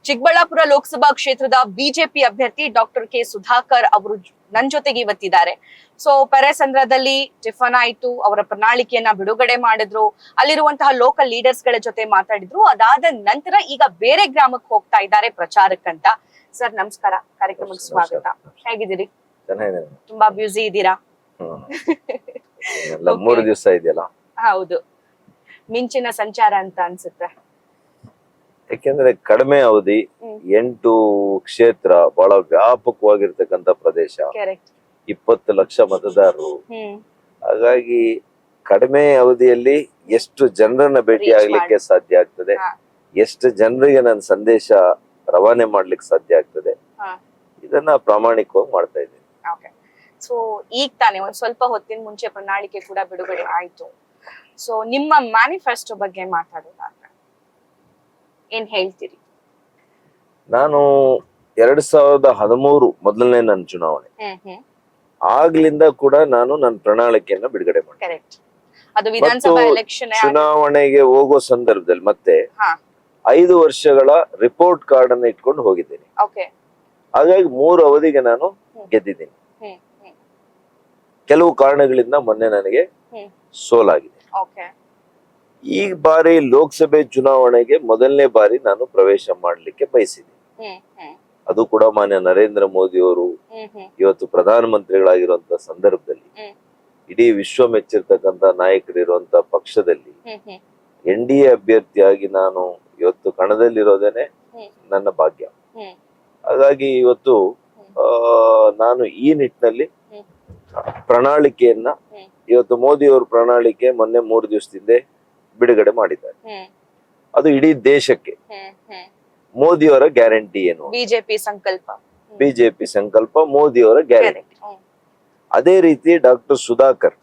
ಚಿಕ್ಕಬಳ್ಳಾಪುರ ಲೋಕಸಭಾ ಕ್ಷೇತ್ರದ ಬಿಜೆಪಿ ಅಭ್ಯರ್ಥಿ doctor K Sudhakar ಅವರು ನನ್ ಜೊತೆಗೆ ಇವತ್ತಿದ್ದಾರೆ. ಸೊ ಪೆರೆಸಂದ್ರದಲ್ಲಿ ಟಿಫನ್ ಆಯ್ತು, ಅವರ ಪ್ರಣಾಳಿಕೆಯನ್ನ ಬಿಡುಗಡೆ ಮಾಡಿದ್ರು, ಅಲ್ಲಿರುವಂತಹ ಲೋಕಲ್ ಲೀಡರ್ಸ್ ಗಳ ಜೊತೆ ಮಾತಾಡಿದ್ರು. ಅದಾದ ನಂತರ ಈಗ ಬೇರೆ ಗ್ರಾಮಕ್ಕೆ ಹೋಗ್ತಾ ಇದ್ದಾರೆ ಪ್ರಚಾರಕ್ಕಂತ. ಸರ್ ನಮಸ್ಕಾರ, ಕಾರ್ಯಕ್ರಮಕ್ಕೆ ಸ್ವಾಗತ. ಹೇಗಿದ್ದೀರಿ? ತುಂಬಾ ಬ್ಯುಸಿ ಇದ್ದೀರಾ? 3 ದಿವಸ ಇದೆಯಲ್ಲ. ಹೌದು, ಮಿಂಚಿನ ಸಂಚಾರ ಅಂತ ಅನ್ಸುತ್ತೆ. ಯಾಕೆಂದ್ರೆ ಕಡಿಮೆ ಅವಧಿ, 8 ಕ್ಷೇತ್ರ, ಬಹಳ ವ್ಯಾಪಕವಾಗಿರ್ತಕ್ಕಂಥ ಪ್ರದೇಶ, 20 ಲಕ್ಷ ಮತದಾರರು. ಹಾಗಾಗಿ ಕಡಿಮೆ ಅವಧಿಯಲ್ಲಿ ಎಷ್ಟು ಜನರನ್ನ ಭೇಟಿ ಆಗ್ಲಿಕ್ಕೆ ಸಾಧ್ಯ ಆಗ್ತದೆ, ಎಷ್ಟು ಜನರಿಗೆ ನನ್ನ ಸಂದೇಶ ರವಾನೆ ಮಾಡ್ಲಿಕ್ಕೆ ಸಾಧ್ಯ ಆಗ್ತದೆ, ಇದನ್ನ ಪ್ರಾಮಾಣಿಕವಾಗಿ ಮಾಡ್ತಾ ಇದ್ದೇನೆ. ಸೊ ಈಗ ತಾನೇ ಒಂದ್ ಸ್ವಲ್ಪ ಹೊತ್ತಿನ ಮುಂಚೆ ಪ್ರಣಾಳಿಕೆ ಕೂಡ ಬಿಡುಗಡೆ ಆಯ್ತು. ಸೊ ನಿಮ್ಮ ಮ್ಯಾನಿಫೆಸ್ಟೋ ಬಗ್ಗೆ ಮಾತಾಡೋದಾದ್ರೆ ಏನ್ ಹೇಳ್ತೀರಿ? ನಾನು 2013 ಮೊದಲನೇ ನನ್ನ ಚುನಾವಣೆ, ಆಗ್ಲಿಂದ ಕೂಡ ನಾನು ನನ್ನ ಪ್ರಣಾಳಿಕೆಯನ್ನ ಬಿಡುಗಡೆ ಮಾಡಿದೆ. ಅದು ವಿಧಾನಸಭಾ ಎಲೆಕ್ಷನ್ ಚುನಾವಣೆಗೆ ಹೋಗೋ ಸಂದರ್ಭದಲ್ಲಿ ಮತ್ತೆ 5 ವರ್ಷಗಳ ರಿಪೋರ್ಟ್ ಕಾರ್ಡ್ ಅನ್ನ ಇಟ್ಕೊಂಡು ಹೋಗಿದ್ದೇನೆ. ಹಾಗಾಗಿ 3 ಅವಧಿಗೆ ನಾನು ಗೆದ್ದಿದ್ದೀನಿ. ಕೆಲವು ಕಾರಣಗಳಿಂದ ಮೊನ್ನೆ ನನಗೆ ಸೋಲಾಗಿದೆ. ಈ ಬಾರಿ ಲೋಕಸಭೆ ಚುನಾವಣೆಗೆ ಮೊದಲನೇ ಬಾರಿ ನಾನು ಪ್ರವೇಶ ಮಾಡಲಿಕ್ಕೆ ಬಯಸಿದೆ. ಅದು ಕೂಡ ಮಾನ್ಯ ನರೇಂದ್ರ ಮೋದಿ ಅವರು ಇವತ್ತು ಪ್ರಧಾನಮಂತ್ರಿಗಳಾಗಿರುವಂತ ಸಂದರ್ಭದಲ್ಲಿ, ಇಡೀ ವಿಶ್ವ ಮೆಚ್ಚಿರ್ತಕ್ಕಂಥ ನಾಯಕರಿರುವಂತ ಪಕ್ಷದಲ್ಲಿ NDA ಅಭ್ಯರ್ಥಿಯಾಗಿ ನಾನು ಇವತ್ತು ಕಣದಲ್ಲಿರೋದೇನೆ ನನ್ನ ಭಾಗ್ಯ. ಹಾಗಾಗಿ ಇವತ್ತು ನಾನು ಈ ನಿಟ್ಟಿನಲ್ಲಿ ಪ್ರಣಾಳಿಕೆಯನ್ನ, ಇವತ್ತು ಮೋದಿ ಅವ್ರ ಪ್ರಣಾಳಿಕೆ ಮೊನ್ನೆ 3 ದಿವಸದಿಂದ ಬಿಡುಗಡೆ ಮಾಡಿದ್ದಾರೆ. ಅದು ಇಡೀ ದೇಶಕ್ಕೆ ಮೋದಿಯವರ ಗ್ಯಾರಂಟಿ ಏನು, ಬಿಜೆಪಿ ಸಂಕಲ್ಪ ಮೋದಿಯವರ ಗ್ಯಾರಂಟಿ. ಅದೇ ರೀತಿ ಡಾಕ್ಟರ್ ಸುಧಾಕರ್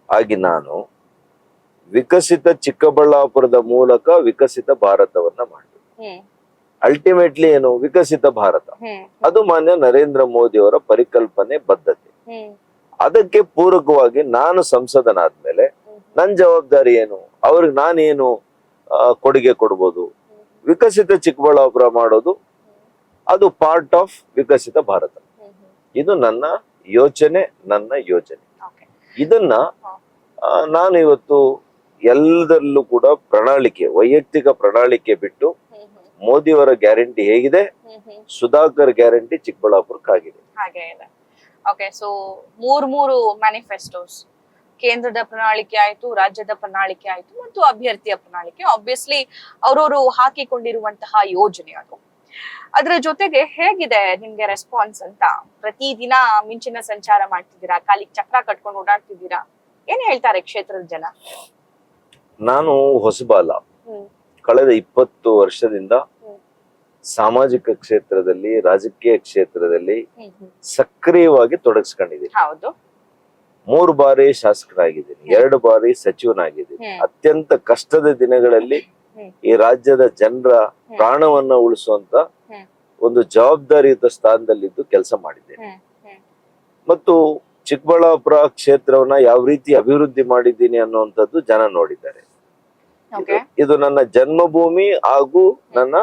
ಆಗಿ ನಾನು ವಿಕಸಿತ ಚಿಕ್ಕಬಳ್ಳಾಪುರದ ಮೂಲಕ ವಿಕಸಿತ ಭಾರತವನ್ನ ಮಾಡಿದೆ. ಅಲ್ಟಿಮೇಟ್ಲಿ ಏನು, ವಿಕಸಿತ ಭಾರತ. ಅದು ಮಾನ್ಯ ನರೇಂದ್ರ ಮೋದಿ ಅವರ ಪರಿಕಲ್ಪನೆ, ಬದ್ಧತೆ. ಅದಕ್ಕೆ ಪೂರಕವಾಗಿ ನಾನು ಸಂಸದನಾದ್ಮೇಲೆ ನನ್ ಜವಾಬ್ದಾರಿ ಏನು, ಅವ್ರಿಗೆ ನಾನೇನು ಕೊಡುಗೆ ಕೊಡ್ಬೋದು, ವಿಕಸಿತ ಚಿಕ್ಕಬಳ್ಳಾಪುರ ಮಾಡೋದು, ಅದು ಪಾರ್ಟ್ ಆಫ್ ವಿಕಸಿತ ಭಾರತ. ಇದು ನನ್ನ ಯೋಚನೆ. ಇದನ್ನ ನಾನು ಇವತ್ತು ಎಲ್ಲದರಲ್ಲೂ ಕೂಡ ಪ್ರಣಾಳಿಕೆ, ವೈಯಕ್ತಿಕ ಪ್ರಣಾಳಿಕೆ ಬಿಟ್ಟು ಮೋದಿಯವರ ಗ್ಯಾರಂಟಿ ಹೇಗಿದೆ, ಸುಧಾಕರ್ ಗ್ಯಾರಂಟಿ ಚಿಕ್ಕಬಳ್ಳಾಪುರಕ್ಕಾಗಿದೆ. ಓಕೆ, ಸೊ 3 ಮ್ಯಾನಿಫೆಸ್ಟೋಸ್, ಕೇಂದ್ರದ ಪ್ರಣಾಳಿಕೆ ಆಯ್ತು, ರಾಜ್ಯದ ಪ್ರಣಾಳಿಕೆ ಆಯ್ತು, ಮತ್ತು ಅಭ್ಯರ್ಥಿಯ ಪ್ರಣಾಳಿಕೆ. ಆಬ್ವಿಯಸ್ಲಿ ಅವ್ರವ್ರು ಹಾಕಿಕೊಂಡಿರುವಂತಹ ಯೋಜನೆ ಅದು. ಅದ್ರ ಜೊತೆಗೆ ಹೇಗಿದೆ ನಿಮ್ಗೆ ರೆಸ್ಪಾನ್ಸ್ ಅಂತ? ಪ್ರತಿದಿನ ಮಿಂಚಿನ ಸಂಚಾರ ಮಾಡ್ತಿದ್ದೀರಾ, ಕಾಲಿಗೆ ಚಕ್ರ ಕಟ್ಕೊಂಡು ಓಡಾಡ್ತಿದ್ದೀರಾ, ಏನ್ ಹೇಳ್ತಾರೆ ಕ್ಷೇತ್ರದ ಜನ? ನಾನು ಹೊಸಬಾಲ, ಕಳೆದ 20 ವರ್ಷದಿಂದ ಸಾಮಾಜಿಕ ಕ್ಷೇತ್ರದಲ್ಲಿ, ರಾಜಕೀಯ ಕ್ಷೇತ್ರದಲ್ಲಿ ಸಕ್ರಿಯವಾಗಿ ತೊಡಗಿಸ್ಕೊಂಡಿದ್ದೀನಿ. 3 ಬಾರಿ ಶಾಸಕನಾಗಿದ್ದೀನಿ, 2 ಬಾರಿ ಸಚಿವನಾಗಿದ್ದೀನಿ. ಅತ್ಯಂತ ಕಷ್ಟದ ದಿನಗಳಲ್ಲಿ ಈ ರಾಜ್ಯದ ಜನರ ಪ್ರಾಣವನ್ನ ಉಳಿಸುವಂತ ಒಂದು ಜವಾಬ್ದಾರಿಯುತ ಸ್ಥಾನದಲ್ಲಿದ್ದು ಕೆಲಸ ಮಾಡಿದ್ದೇನೆ. ಮತ್ತು ಚಿಕ್ಕಬಳ್ಳಾಪುರ ಕ್ಷೇತ್ರವನ್ನ ಯಾವ ರೀತಿ ಅಭಿವೃದ್ಧಿ ಮಾಡಿದ್ದೀನಿ ಅನ್ನುವಂಥದ್ದು ಜನ ನೋಡಿದ್ದಾರೆ. ಇದು ನನ್ನ ಜನ್ಮಭೂಮಿ ಹಾಗೂ ನನ್ನ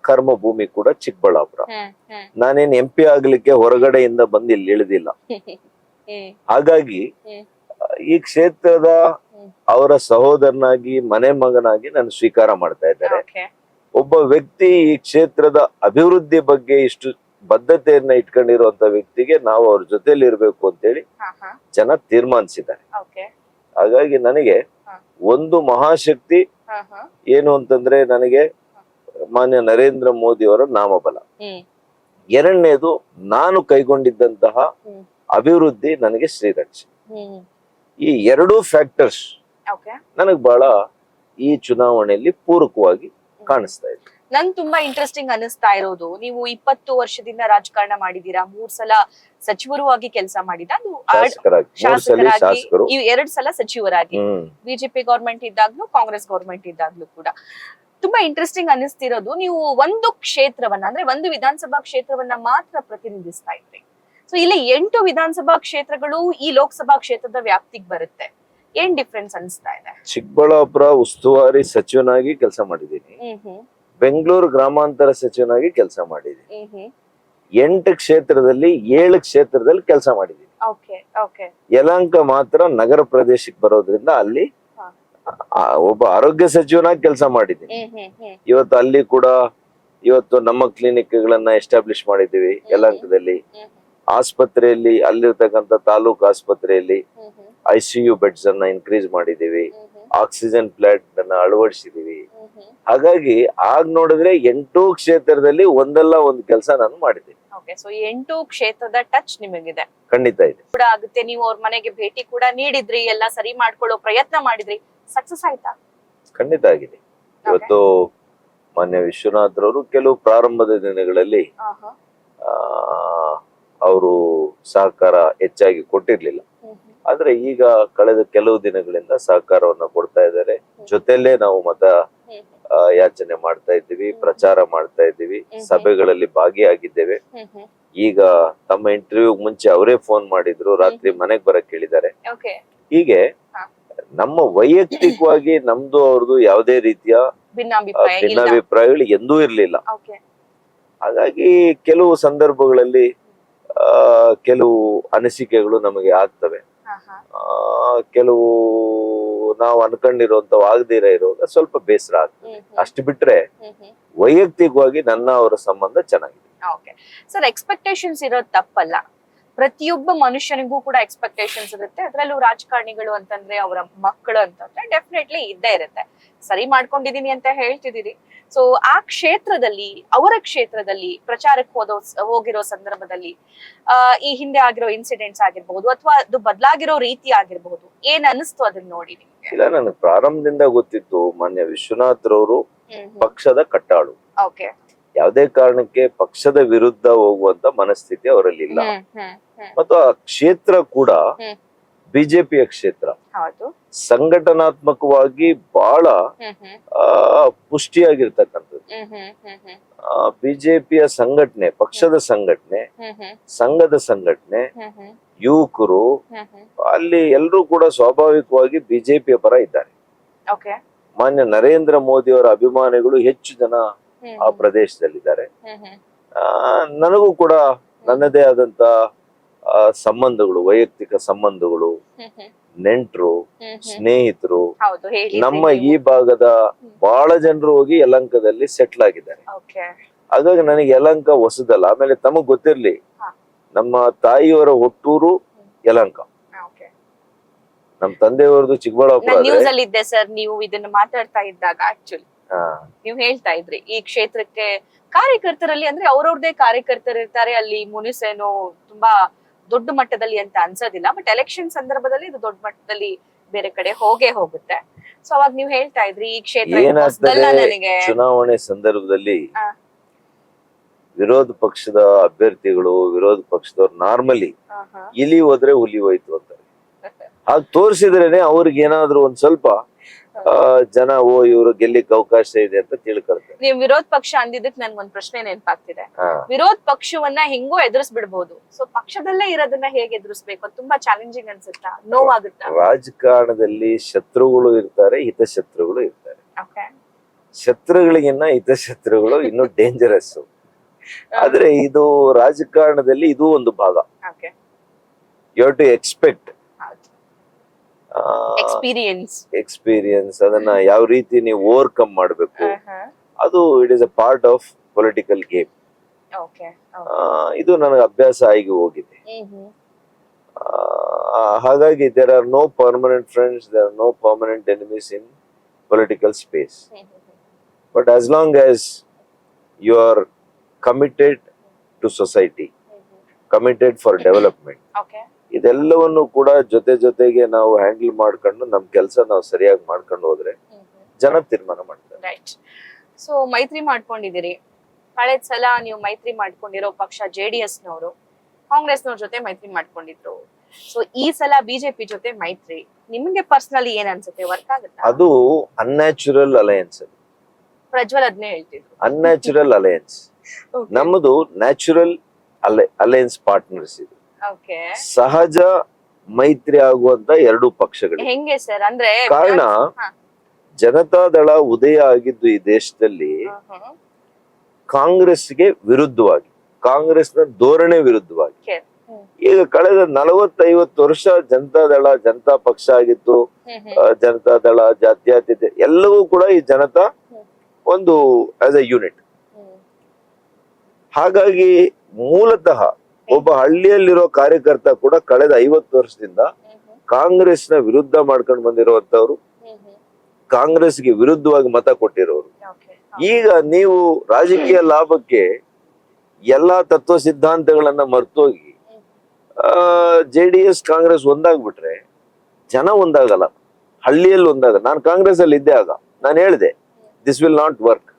ಕರ್ಮ ಭೂಮಿ ಕೂಡ ಚಿಕ್ಕಬಳ್ಳಾಪುರ. ನಾನೇನ್ MP ಆಗ್ಲಿಕ್ಕೆ ಹೊರಗಡೆಯಿಂದ ಬಂದು ಇಲ್ಲಿ ಇಳಿದಿಲ್ಲ. ಹಾಗಾಗಿ ಈ ಕ್ಷೇತ್ರದ ಅವರ ಸಹೋದರನಾಗಿ, ಮನೆ ಮಗನಾಗಿ ನಾನು ಸ್ವೀಕಾರ ಮಾಡ್ತಾ ಇದ್ದಾರೆ. ಒಬ್ಬ ವ್ಯಕ್ತಿ ಈ ಕ್ಷೇತ್ರದ ಅಭಿವೃದ್ಧಿ ಬಗ್ಗೆ ಇಷ್ಟು ಬದ್ಧತೆಯನ್ನ ಇಟ್ಕೊಂಡಿರುವಂತ ವ್ಯಕ್ತಿಗೆ ನಾವು ಅವ್ರ ಜೊತೆಲಿ ಇರ್ಬೇಕು ಅಂತೇಳಿ ಜನ ತೀರ್ಮಾನಿಸಿದ್ದಾರೆ. ಹಾಗಾಗಿ ನನಗೆ ಒಂದು ಮಹಾಶಕ್ತಿ ಏನು ಅಂತಂದ್ರೆ ನನಗೆ ಮಾನ್ಯ ನರೇಂದ್ರ ಮೋದಿ ಅವರ ನಾಮಬಲ. 2ನೇದು ನಾನು ಕೈಗೊಂಡಿದ್ದಂತಹ ಅಭಿವೃದ್ಧಿ ನನಗೆ ಶ್ರೀರಕ್ಷೆ. ಈ 2 ಫ್ಯಾಕ್ಟರ್ಸ್ ನನಗ್ ಬಹಳ ಈ ಚುನಾವಣೆಯಲ್ಲಿ ಪೂರಕವಾಗಿ ಕಾಣಿಸ್ತಾ ಇದೆ. ನನ್ ತುಂಬಾ ಇಂಟ್ರೆಸ್ಟಿಂಗ್ ಅನಿಸ್ತಾ ಇರೋದು, ನೀವು 20 ವರ್ಷದಿಂದ ರಾಜಕಾರಣ ಮಾಡಿದೀರಾ, 3 ಸಲ ಸಚಿವರು ಆಗಿ ಕೆಲಸ ಮಾಡಿದ, ಶಾಸಕರಾಗಿ 2 ಸಲ ಸಚಿವರಾಗಿ, ಬಿಜೆಪಿ ಗವರ್ಮೆಂಟ್ ಇದ್ದಾಗ್ಲೂ ಕಾಂಗ್ರೆಸ್ ಗವರ್ಮೆಂಟ್ ಇದ್ದಾಗ್ಲೂ ಕೂಡ. ತುಂಬಾ ಇಂಟ್ರೆಸ್ಟಿಂಗ್ ಅನಿಸ್ತಿರೋದು, ನೀವು ಒಂದು ಕ್ಷೇತ್ರವನ್ನ, ಅಂದ್ರೆ ಒಂದು ವಿಧಾನಸಭಾ ಕ್ಷೇತ್ರವನ್ನ ಮಾತ್ರ ಪ್ರತಿನಿಧಿಸ್ತಾ ಇದ್ರಿ. ಸೊ ಇಲ್ಲಿ 8 ವಿಧಾನಸಭಾ ಕ್ಷೇತ್ರಗಳು ಈ ಲೋಕಸಭಾ ಕ್ಷೇತ್ರದ ವ್ಯಾಪ್ತಿಗೆ ಬರುತ್ತೆ. ಏನ್ ಡಿಫ್ರೆನ್ಸ್ ಅನಿಸ್ತಾ ಇದೆ? ಚಿಕ್ಕಬಳ್ಳಾಪುರ ಉಸ್ತುವಾರಿ ಸಚಿವನಾಗಿ ಕೆಲಸ ಮಾಡಿದ್ದೀನಿ, ಬೆಂಗಳೂರು ಗ್ರಾಮಾಂತರ ಸಚಿವನಾಗಿ ಕೆಲಸ ಮಾಡಿದ್ದೀನಿ. ಹ್ಮ್ 8 ಕ್ಷೇತ್ರದಲ್ಲಿ 7 ಕ್ಷೇತ್ರದಲ್ಲಿ ಕೆಲಸ ಮಾಡಿದ್ದೀನಿ. ಓಕೆ ಓಕೆ ಯಲಹಂಕ ಮಾತ್ರ ನಗರ ಪ್ರದೇಶಕ್ಕೆ ಬರೋದ್ರಿಂದ ಅಲ್ಲಿ ಒಬ್ಬ ಆರೋಗ್ಯ ಸಚಿವನಾಗಿ ಕೆಲಸ ಮಾಡಿದ್ದೀನಿ. ಇವತ್ತು ಅಲ್ಲಿ ಕೂಡ ಇವತ್ತು ನಮ್ಮ ಕ್ಲಿನಿಕ್ಗಳನ್ನ ಎಸ್ಟಾಬ್ಲಿಷ್ ಮಾಡಿದ್ದೀವಿ ಯಲಹಂಕದಲ್ಲಿ. ಆಸ್ಪತ್ರೆಯಲ್ಲಿ ಅಲ್ಲಿರ್ತಕ್ಕಂಥ ತಾಲೂಕು ಆಸ್ಪತ್ರೆಯಲ್ಲಿ ICU ಬೆಡ್ಸ್ ಅನ್ನ ಇನ್ಕ್ರೀಸ್ ಮಾಡಿದೀವಿ, ಆಕ್ಸಿಜನ್ ಪ್ಲಾಂಟ್ ಅನ್ನ ಅಳವಡಿಸಿದೀವಿ. ಹಾಗಾಗಿ ಆಗ ನೋಡಿದ್ರೆ 8 ಕ್ಷೇತ್ರದಲ್ಲಿ ಒಂದಲ್ಲ ಒಂದು ಕೆಲಸ ನಾನು ಮಾಡಿದ್ದೀನಿ. ಸೊ 8 ಕ್ಷೇತ್ರದ ಟಚ್ ನಿಮಗಿದೆ. ಖಂಡಿತ ಇದೆ ಕೂಡ ಆಗುತ್ತೆ. ನೀವು ಅವ್ರ ಮನೆಗೆ ಭೇಟಿ ಕೂಡ ನೀಡಿದ್ರಿ, ಎಲ್ಲ ಸರಿ ಮಾಡ್ಕೊಳ್ಳೋ ಪ್ರಯತ್ನ ಮಾಡಿದ್ರಿ, ಸಕ್ಸಸ್ ಆಯ್ತಾ? ಖಂಡಿತ ಆಗಿದೆ. ಇವತ್ತು ಮಾನ್ಯ ವಿಶ್ವನಾಥ್ರವರು ಕೆಲವು ಪ್ರಾರಂಭದ ದಿನಗಳಲ್ಲಿ ಅವರು ಸಹಕಾರ ಹೆಚ್ಚಾಗಿ ಕೊಟ್ಟಿರ್ಲಿಲ್ಲ. ಆದ್ರೆ ಈಗ ಕಳೆದ ಕೆಲವು ದಿನಗಳಿಂದ ಸಹಕಾರವನ್ನ ಕೊಡ್ತಾ ಇದ್ದಾರೆ. ಜೊತೆಲೇ ನಾವು ಮತ ಯಾಚನೆ ಮಾಡ್ತಾ ಇದ್ದೀವಿ, ಪ್ರಚಾರ ಮಾಡ್ತಾ ಇದ್ದೀವಿ, ಸಭೆಗಳಲ್ಲಿ ಭಾಗಿಯಾಗಿದ್ದೇವೆ. ಈಗ ತಮ್ಮ ಇಂಟರ್ವ್ಯೂ ಮುಂಚೆ ಅವರೇ ಫೋನ್ ಮಾಡಿದ್ರು, ರಾತ್ರಿ ಮನೆಗ್ ಬರಕ್ ಹೇಳಿದ್ದಾರೆ. ಹೀಗೆ ನಮ್ಮ ವೈಯಕ್ತಿಕವಾಗಿ ನಮ್ದು ಅವ್ರದ್ದು ಯಾವುದೇ ರೀತಿಯ ಭಿನ್ನಾಭಿಪ್ರಾಯಗಳು ಎಂದೂ ಇರ್ಲಿಲ್ಲ. ಹಾಗಾಗಿ ಕೆಲವು ಸಂದರ್ಭಗಳಲ್ಲಿ ಕೆಲವು ಅನಿಸಿಕೆಗಳು ನಮಗೆ ಆಗ್ತವೆ, ಕೆಲವು ನಾವು ಅನ್ಕೊಂಡಿರುವಂತವ್ ಆಗದಿರ ಇರುವಾಗ ಸ್ವಲ್ಪ ಬೇಸರ ಆಗ್ತದೆ. ಅಷ್ಟು ಬಿಟ್ರೆ ವೈಯಕ್ತಿಕವಾಗಿ ನನ್ನ ಅವರ ಸಂಬಂಧ ಚೆನ್ನಾಗಿದೆ. ಸರ್, ಎಕ್ಸ್ಪೆಕ್ಟೇಷನ್ಸ್ ಇರೋದು ತಪ್ಪಲ್ಲ. ಪ್ರತಿಯೊಬ್ಬ ಮನುಷ್ಯನಿಗೂ ಕೂಡ ಎಕ್ಸ್ಪೆಕ್ಟೇಷನ್ಸ್ ಇರುತ್ತೆ. ಅದ್ರಲ್ಲೂ ರಾಜಕಾರಣಿಗಳು ಅಂತಂದ್ರೆ ಅವರ ಮಕ್ಕಳು ಅಂತಂದ್ರೆ ಡೆಫಿನೆಟ್ಲಿ ಇದ್ದೇ ಇರುತ್ತೆ. ಸರಿ ಮಾಡ್ಕೊಂಡಿದೀನಿ ಅಂತ ಹೇಳ್ತಿದ್ದೀರಿ. ಸೊ ಆ ಕ್ಷೇತ್ರದಲ್ಲಿ, ಅವರ ಕ್ಷೇತ್ರದಲ್ಲಿ ಪ್ರಚಾರಕ್ಕೆ ಹೋಗಿರೋ ಸಂದರ್ಭದಲ್ಲಿ ಈ ಹಿಂದೆ ಆಗಿರೋ ಇನ್ಸಿಡೆಂಟ್ಸ್ ಆಗಿರ್ಬಹುದು ಅಥವಾ ಅದು ಬದಲಾಗಿರೋ ರೀತಿ ಆಗಿರ್ಬಹುದು, ಏನ್ ಅನಿಸ್ತು ಅದನ್ನ ನೋಡಿ ನಿಮ್ಗೆ? ಇಲ್ಲ, ನನಗೆ ಪ್ರಾರಂಭದಿಂದ ಗೊತ್ತಿತ್ತು ಮಾನ್ಯ ವಿಶ್ವನಾಥ್ರವರು ಪಕ್ಷದ ಕಟ್ಟಾಳು. ಓಕೆ, ಯಾವುದೇ ಕಾರಣಕ್ಕೆ ಪಕ್ಷದ ವಿರುದ್ಧ ಹೋಗುವಂತ ಮನಸ್ಥಿತಿ ಅವರಲ್ಲಿ ಇಲ್ಲ. ಮತ್ತು ಆ ಕ್ಷೇತ್ರ ಕೂಡ ಬಿಜೆಪಿಯ ಕ್ಷೇತ್ರ. ಸಂಘಟನಾತ್ಮಕವಾಗಿ ಬಹಳ ಪುಷ್ಟಿಯಾಗಿರ್ತಕ್ಕಂಥದ್ದು. ಬಿಜೆಪಿಯ ಸಂಘಟನೆ, ಪಕ್ಷದ ಸಂಘಟನೆ, ಸಂಘದ ಸಂಘಟನೆ, ಯುವಕರು ಅಲ್ಲಿ ಎಲ್ಲರೂ ಕೂಡ ಸ್ವಾಭಾವಿಕವಾಗಿ ಬಿಜೆಪಿಯ ಪರ ಇದ್ದಾರೆ. ಮಾನ್ಯ ನರೇಂದ್ರ ಮೋದಿ ಅವರ ಅಭಿಮಾನಿಗಳು ಹೆಚ್ಚು ಜನ ಆ ಪ್ರದೇಶದಲ್ಲಿದ್ದಾರೆ. ನನಗೂ ಕೂಡ ನನ್ನದೇ ಆದಂತ ಸಂಬಂಧಗಳು, ವೈಯಕ್ತಿಕ ಸಂಬಂಧಗಳು, ನೆಂಟರು, ಸ್ನೇಹಿತರು, ನಮ್ಮ ಈ ಭಾಗದ ಬಹಳ ಜನರು ಹೋಗಿ ಯಲಹಂಕದಲ್ಲಿ ಸೆಟ್ಲ್ ಆಗಿದ್ದಾರೆ. ಹಾಗಾಗಿ ನನಗೆ ಯಲಹಂಕ ಹೊಸದಲ್ಲ. ಆಮೇಲೆ ತಮಗ್ ಗೊತ್ತಿರ್ಲಿ, ನಮ್ಮ ತಾಯಿಯವರ ಹುಟ್ಟೂರು ಯಲಹಂಕ, ನಮ್ ತಂದೆಯವರದು ಚಿಕ್ಕಬಳ್ಳಾಪುರ. ನ್ಯೂಸ್ ಅಲ್ಲಿ ಇದ್ದೆ ಸರ್, ನೀವು ಇದನ್ನ ಮಾತಾಡ್ತಾ ಇದ್ದಾಗ ಆಕ್ಚುಲಿ ನೀವು ಹೇಳ್ತಾ ಇದ್ರಿ ಈ ಕ್ಷೇತ್ರಕ್ಕೆ ಕಾರ್ಯಕರ್ತರಲ್ಲಿ ಅಂದ್ರೆ ಅವ್ರವ್ರದೇ ಕಾರ್ಯಕರ್ತರು ಇರ್ತಾರೆ. ಅಲ್ಲಿ ಮುನಿಸೇನು ತುಂಬಾ ದೊಡ್ಡ ಮಟ್ಟದಲ್ಲಿ ಅಂತ ಅನ್ಸೋದಿಲ್ಲ, ಬಟ್ ಎಲೆಕ್ಷನ್ ಸಂದರ್ಭದಲ್ಲಿ ಇದು ದೊಡ್ಡ ಮಟ್ಟದಲ್ಲಿ ಬೇರೆ ಕಡೆ ಹೋಗುತ್ತೆ. ಸೊ ಅವಾಗ ನೀವು ಹೇಳ್ತಾ ಇದ್ರಿ ಈ ಕ್ಷೇತ್ರ ನನಗೆ ಚುನಾವಣೆ ಸಂದರ್ಭದಲ್ಲಿ ವಿರೋಧ ಪಕ್ಷದ ಅಭ್ಯರ್ಥಿಗಳು, ವಿರೋಧ ಪಕ್ಷದವ್ರು ನಾರ್ಮಲಿ ಇಲಿ ಹೋದ್ರೆ ಹುಲಿ ಹೋಯ್ತು ಅಂತಾರೆ. ಹಾಗೆ ತೋರಿಸಿದ್ರೇನೆ ಅವ್ರಿಗೆ ಏನಾದ್ರು ಒಂದ್ ಸ್ವಲ್ಪ ಜನ ಇವರು ಗೆಲ್ಲಿಕ್ ಅವಕಾಶ ಇದೆ ಅಂತ ತಿಳ್ಕೊಳ್ತಾರೆ. ನೀವು ವಿರೋಧ ಪಕ್ಷ ಅಂದಿದ್ದಕ್ಕೆ ನನ್ಗೊಂದ್ ಪ್ರಶ್ನೆ ನೆನಪಾಗ್ತಿದೆ. ವಿರೋಧ ಪಕ್ಷವನ್ನ ಹೆಂಗೋ ಎದುರಿಸ್ಬಿಡ್ಬಹುದು, ಸೊ ಪಕ್ಷದಲ್ಲೇ ಇರೋದನ್ನ ಹೇಗೆ ಎದುರಿಸ್ಬೇಕು? ತುಂಬಾ ಚಾಲೆಂಜಿಂಗ್ ಅನ್ಸುತ್ತಾ, ನೋವಾಗುತ್ತಾ? ರಾಜಕಾರಣದಲ್ಲಿ ಶತ್ರುಗಳು ಇರ್ತಾರೆ, ಹಿತಶತ್ರುಗಳು ಇರ್ತಾರೆ. ಶತ್ರುಗಳಿಗಿನ್ನ ಹಿತಶತ್ರುಗಳು ಇನ್ನು ಡೇಂಜರಸ್. ಆದ್ರೆ ಇದು ರಾಜಕಾರಣದಲ್ಲಿ ಇದು ಒಂದು ಭಾಗ. You have to expect experience, ಅದನ್ನ ಯಾವ ರೀತಿ ನೀವು ಓವರ್ಕಮ್ ಮಾಡಬೇಕು, ಅದು it is a part of political game. ಇದು ನನಗೆ ಅಭ್ಯಾಸ ಆಗಿ ಹೋಗಿದೆ. ಹಾಗಾಗಿ there are no permanent friends, there are no permanent enemies in political space. But as long as you are committed to society, committed for development, ಇದೆಲ್ಲವನ್ನು ಕೂಡ ಜೊತೆಗೆ ನಾವು ಹ್ಯಾಂಡಲ್ ಮಾಡ್ಕೊಂಡು ನಮ್ ಕೆಲಸ ನಾವು ಸರಿಯಾಗಿ ಮಾಡ್ಕೊಂಡು ಹೋದ್ರೆ ಜನ ತೀರ್ಮಾನ ಮಾಡ್ತಾರೆ. ರೈಟ್. ಸೊ ಮೈತ್ರಿ ಮಾಡ್ಕೊಂಡಿದ್ದೀರಿ. ಕಳೆದ ಸಲ ನೀವು ಮೈತ್ರಿ ಮಾಡ್ಕೊಂಡಿರೋ ಪಕ್ಷ JDS ನವರು ಕಾಂಗ್ರೆಸ್ನವ್ರ ಜೊತೆ ಮೈತ್ರಿ ಮಾಡ್ಕೊಂಡಿದ್ರು. ಸೊ ಈ ಸಲ ಬಿಜೆಪಿ ಜೊತೆ ಮೈತ್ರಿ, ನಿಮ್ಗೆ ಪರ್ಸನಲಿ ಏನ್ ಅನ್ಸುತ್ತೆ, ವರ್ಕ್ ಆಗುತ್ತಾ? ಅದು ಅನ್ಯಾಚುರಲ್ ಅಲಯನ್ಸ್. ಪ್ರಜ್ವಲ್ ಅದನ್ನೇ ಹೇಳ್ತಿದ್ರು, ಅನ್ಯಾಚುರಲ್ ಅಲಯನ್ಸ್. ನಮ್ಮದು ನ್ಯಾಚುರಲ್ ಅಲಯನ್ಸ್ ಪಾರ್ಟ್ನರ್ಸ್. ಇದು ಸಹಜ ಮೈತ್ರಿ ಆಗುವಂತ ಎರಡು ಪಕ್ಷಗಳು. ಹೆಂಗೆ ಸರ್? ಅಂದ್ರೆ ಕಾರಣ ಜನತಾದಳ ಉದಯ ಆಗಿದ್ದು ಈ ದೇಶದಲ್ಲಿ ಕಾಂಗ್ರೆಸ್ಗೆ ವಿರುದ್ಧವಾಗಿ, ಕಾಂಗ್ರೆಸ್ನ ಧೋರಣೆ ವಿರುದ್ಧವಾಗಿ. ಈಗ ಕಳೆದ 40-50 ವರ್ಷ ಜನತಾದಳ, ಜನತಾ ಪಕ್ಷ ಆಗಿತ್ತು, ಜನತಾದಳ, ಜಾತ್ಯತೀತ ಎಲ್ಲವೂ ಕೂಡ ಈ ಜನತಾ ಒಂದು ಆಸ್ ಎ ಯೂನಿಟ್. ಹಾಗಾಗಿ ಮೂಲತಃ ಒಬ್ಬ ಹಳ್ಳಿಯಲ್ಲಿರೋ ಕಾರ್ಯಕರ್ತ ಕೂಡ ಕಳೆದ 50 ವರ್ಷದಿಂದ ಕಾಂಗ್ರೆಸ್ನ ವಿರುದ್ಧ ಮಾಡ್ಕೊಂಡು ಬಂದಿರುವಂತವ್ರು, ಕಾಂಗ್ರೆಸ್ಗೆ ವಿರುದ್ಧವಾಗಿ ಮತ ಕೊಟ್ಟಿರೋರು. ಈಗ ನೀವು ರಾಜಕೀಯ ಲಾಭಕ್ಕೆ ಎಲ್ಲಾ ತತ್ವ ಸಿದ್ಧಾಂತಗಳನ್ನ ಮರ್ತೋಗಿ JDS ಕಾಂಗ್ರೆಸ್ ಒಂದಾಗ್ಬಿಟ್ರೆ ಜನ ಒಂದಾಗಲ್ಲ, ಹಳ್ಳಿಯಲ್ಲಿ ಒಂದಾಗಲ್ಲ. ನಾನು ಕಾಂಗ್ರೆಸ್ ಅಲ್ಲಿ ಇದ್ದೆ, ಆಗ ನಾನು ಹೇಳಿದೆ this will not work,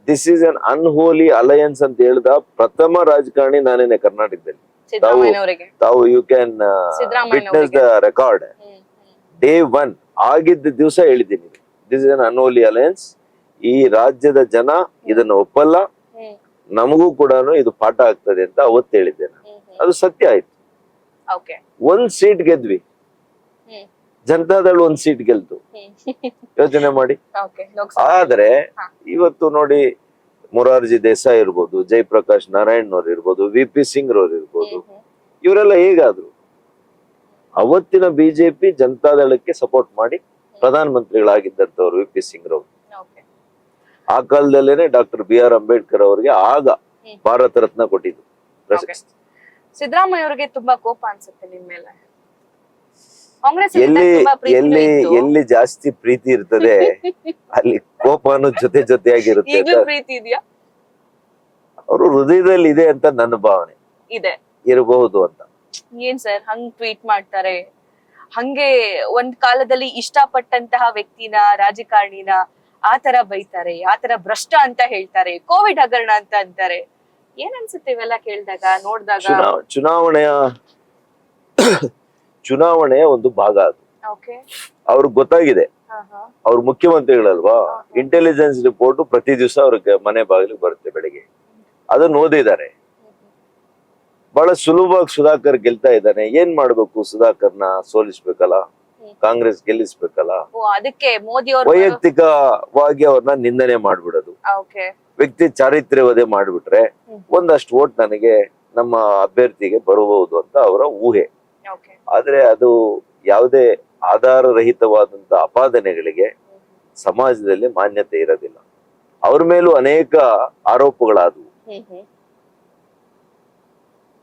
this is an unholy alliance ಅಂತ ಹೇಳಿದ ಪ್ರಥಮ ರಾಜಕಾರಣಿ ನಾನೇನೆ ಕರ್ನಾಟಕದಲ್ಲಿ. ತಾವು you can witness the record. Day 1 ಆಗಿದ್ದ ದಿವಸ ಹೇಳಿದ್ದೀನಿ, this is an unholy alliance, ಈ ರಾಜ್ಯದ ಜನ ಇದನ್ನ ಒಪ್ಪಲ್ಲ, ನಮಗೂ ಕೂಡ ಇದು ಪಾಠ ಆಗ್ತದೆ ಅಂತ ಅವತ್ತು ಹೇಳಿದ್ದೆ ನಾನು. ಅದು ಸತ್ಯ ಆಯ್ತು. 1 ಸೀಟ್ ಗೆದ್ವಿ, ಜನತಾದಳ 1 ಸೀಟ್ ಗೆಲ್ತು, ಯೋಚನೆ ಮಾಡಿ. ಆದ್ರೆ ಇವತ್ತು ನೋಡಿ, ಮೊರಾರ್ಜಿ ದೇಸಾಯಿ ಇರ್ಬೋದು, ಜಯಪ್ರಕಾಶ್ ನಾರಾಯಣ್ ಅವ್ರು ಇರ್ಬೋದು, VP ಸಿಂಗ್ ಅವ್ರು ಇರ್ಬೋದು, ಇವರೆಲ್ಲ ಹೇಗಾದ್ರು ಅವತ್ತಿನ ಬಿಜೆಪಿ ಜನತಾದಳಕ್ಕೆ ಸಪೋರ್ಟ್ ಮಾಡಿ ಪ್ರಧಾನ ಮಂತ್ರಿಗಳಾಗಿದ್ದಂತವ್ರು VP ಸಿಂಗ್ ರವರು. ಆ ಕಾಲದಲ್ಲೇನೆ ಡಾಕ್ಟರ್ BR ಅಂಬೇಡ್ಕರ್ ಅವರಿಗೆ ಆಗ ಭಾರತ ರತ್ನ ಕೊಟ್ಟಿದ್ದು. ಸಿದ್ದರಾಮಯ್ಯ ಅವರಿಗೆ ತುಂಬಾ ಕೋಪ ಅನ್ಸುತ್ತೆ ನಿಮ್ ಮೇಲೆ. ಎಲ್ಲಿ ಜಾಸ್ತಿ ಪ್ರೀತಿ ಇರ್ತದೆ ಅಲ್ಲಿ ಕೋಪನು ಜೊತೆಯಾಗಿರುತ್ತೆ. ಪ್ರೀತಿ ಇದೆಯಾ? ಅವರು ಹೃದಯದಲ್ಲಿ ಇದೆ ಅಂತ ನನ್ನ ಭಾವನೆ ಇದೆ, ಇರಬಹುದು ಅಂತ. ಏನ್ ಸರ್ ಹಂಗ್ ಟ್ವೀಟ್ ಮಾಡ್ತಾರೆ? ಹಂಗೆ ಒಂದ್ ಕಾಲದಲ್ಲಿ ಇಷ್ಟಪಟ್ಟಂತಹ ವ್ಯಕ್ತಿನ, ರಾಜಕಾರಣಿನ ಆತರ ಬೈತಾರೆ, ಆತರ ಭ್ರಷ್ಟ ಅಂತ ಹೇಳ್ತಾರೆ, ಕೋವಿಡ್ ಹಗರಣ ಅಂತ ಅಂತಾರೆ. ಏನ್ ಅನ್ಸುತ್ತೆ ಇವೆಲ್ಲ ಕೇಳಿದಾಗ, ನೋಡಿದಾಗ? ಚುನಾವಣೆಯ ಒಂದು ಭಾಗ ಅದು. ಅವ್ರಿಗೆ ಗೊತ್ತಾಗಿದೆ, ಅವ್ರು ಮುಖ್ಯಮಂತ್ರಿಗಳಲ್ವಾ, ಇಂಟೆಲಿಜೆನ್ಸ್ ರಿಪೋರ್ಟ್ ಪ್ರತಿ ದಿವಸ ಅವ್ರಿಗೆ ಮನೆ ಬಾಗಿಲಿಗೆ ಬರುತ್ತೆ ಬೆಳಿಗ್ಗೆ. ಅದನ್ನ ಓದಿದ್ದಾರೆ. ಬಹಳ ಸುಲಭವಾಗಿ ಸುಧಾಕರ್ ಗೆಲ್ತಾ ಇದ್ದಾನೆ. ಏನ್ ಮಾಡ್ಬೇಕು? ಸುಧಾಕರ್ನ ಸೋಲಿಸ್ಬೇಕಲ್ಲ, ಕಾಂಗ್ರೆಸ್ ಗೆಲ್ಲಿಸ್ಬೇಕಲ್ಲ. ಅದಕ್ಕೆ ಮೋದಿ ವೈಯಕ್ತಿಕವಾಗಿ ಅವ್ರನ್ನ ನಿಂದನೆ ಮಾಡ್ಬಿಡೋದು, ವ್ಯಕ್ತಿ ಚಾರಿತ್ರ್ಯ ವಧೆ ಮಾಡ್ಬಿಟ್ರೆ ಒಂದಷ್ಟು ವೋಟ್ ನನಗೆ ನಮ್ಮ ಅಭ್ಯರ್ಥಿಗೆ ಬರಬಹುದು ಅಂತ ಅವರ ಊಹೆ. ಆದ್ರೆ ಅದು ಯಾವುದೇ ಆಧಾರ ರಹಿತವಾದಂತ ಅಪಾದನೆಗಳಿಗೆ ಸಮಾಜದಲ್ಲಿ ಮಾನ್ಯತೆ ಇರೋದಿಲ್ಲ. ಅವ್ರ ಮೇಲೂ ಅನೇಕ ಆರೋಪಗಳಾದವು.